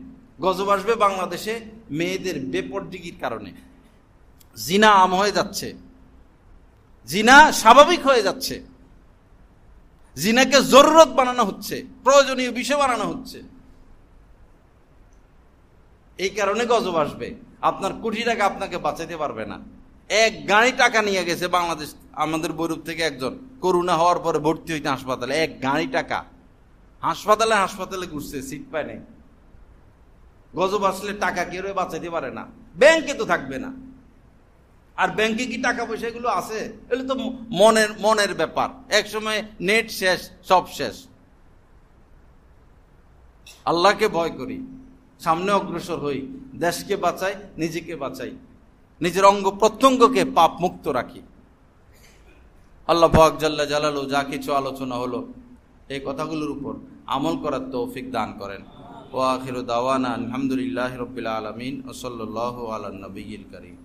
গজব আসবে বাংলাদেশে মেয়েদের বেপরদিগির কারণে। জিনা আম হয়ে যাচ্ছে, জিনা স্বাভাবিক হয়ে যাচ্ছে, জিনাকে জরুরত বানানো হচ্ছে, প্রয়োজনীয় বিষয় বানানো হচ্ছে। এই কারণে গজব আসবে। আপনার কোটি টাকা আপনাকে বাঁচাতে পারবে না। এক গাড়ি টাকা নিয়ে গেছে বাংলাদেশ, আমাদের বৈরূপ থেকে একজন, করোনা হওয়ার পরে ভর্তি হইতে হাসপাতালে, এক গাড়ি টাকা। হাসপাতালে ঘুরছে, সিট পায় নাই। গজব আসলে টাকা কেউ বাঁচাইতে পারে না, ব্যাংকে তো থাকবে না। আর ব্যাংকে কি টাকা পয়সা এগুলো আছে? এগুলো তো মনের ব্যাপার। এক সময় নেট শেষ, সব শেষ। আল্লাহকে ভয় করি, সামনে অগ্রসর হই, দেশকে বাঁচাই, নিজেকে বাঁচাই, নিজের অঙ্গ প্রত্যঙ্গকে পাপ মুক্ত রাখি। আল্লাহ পাক জাল্লা জালালু যা কিছু আলোচনা হলো এই কথাগুলোর উপর আমল করার তৌফিক দান করেন। ওয়া আখিরু দাওয়ানা আলহামদুলিল্লাহি রাব্বিল আলামিন ওয়া সাল্লাল্লাহু আলা নবিয়্যিল কারীম।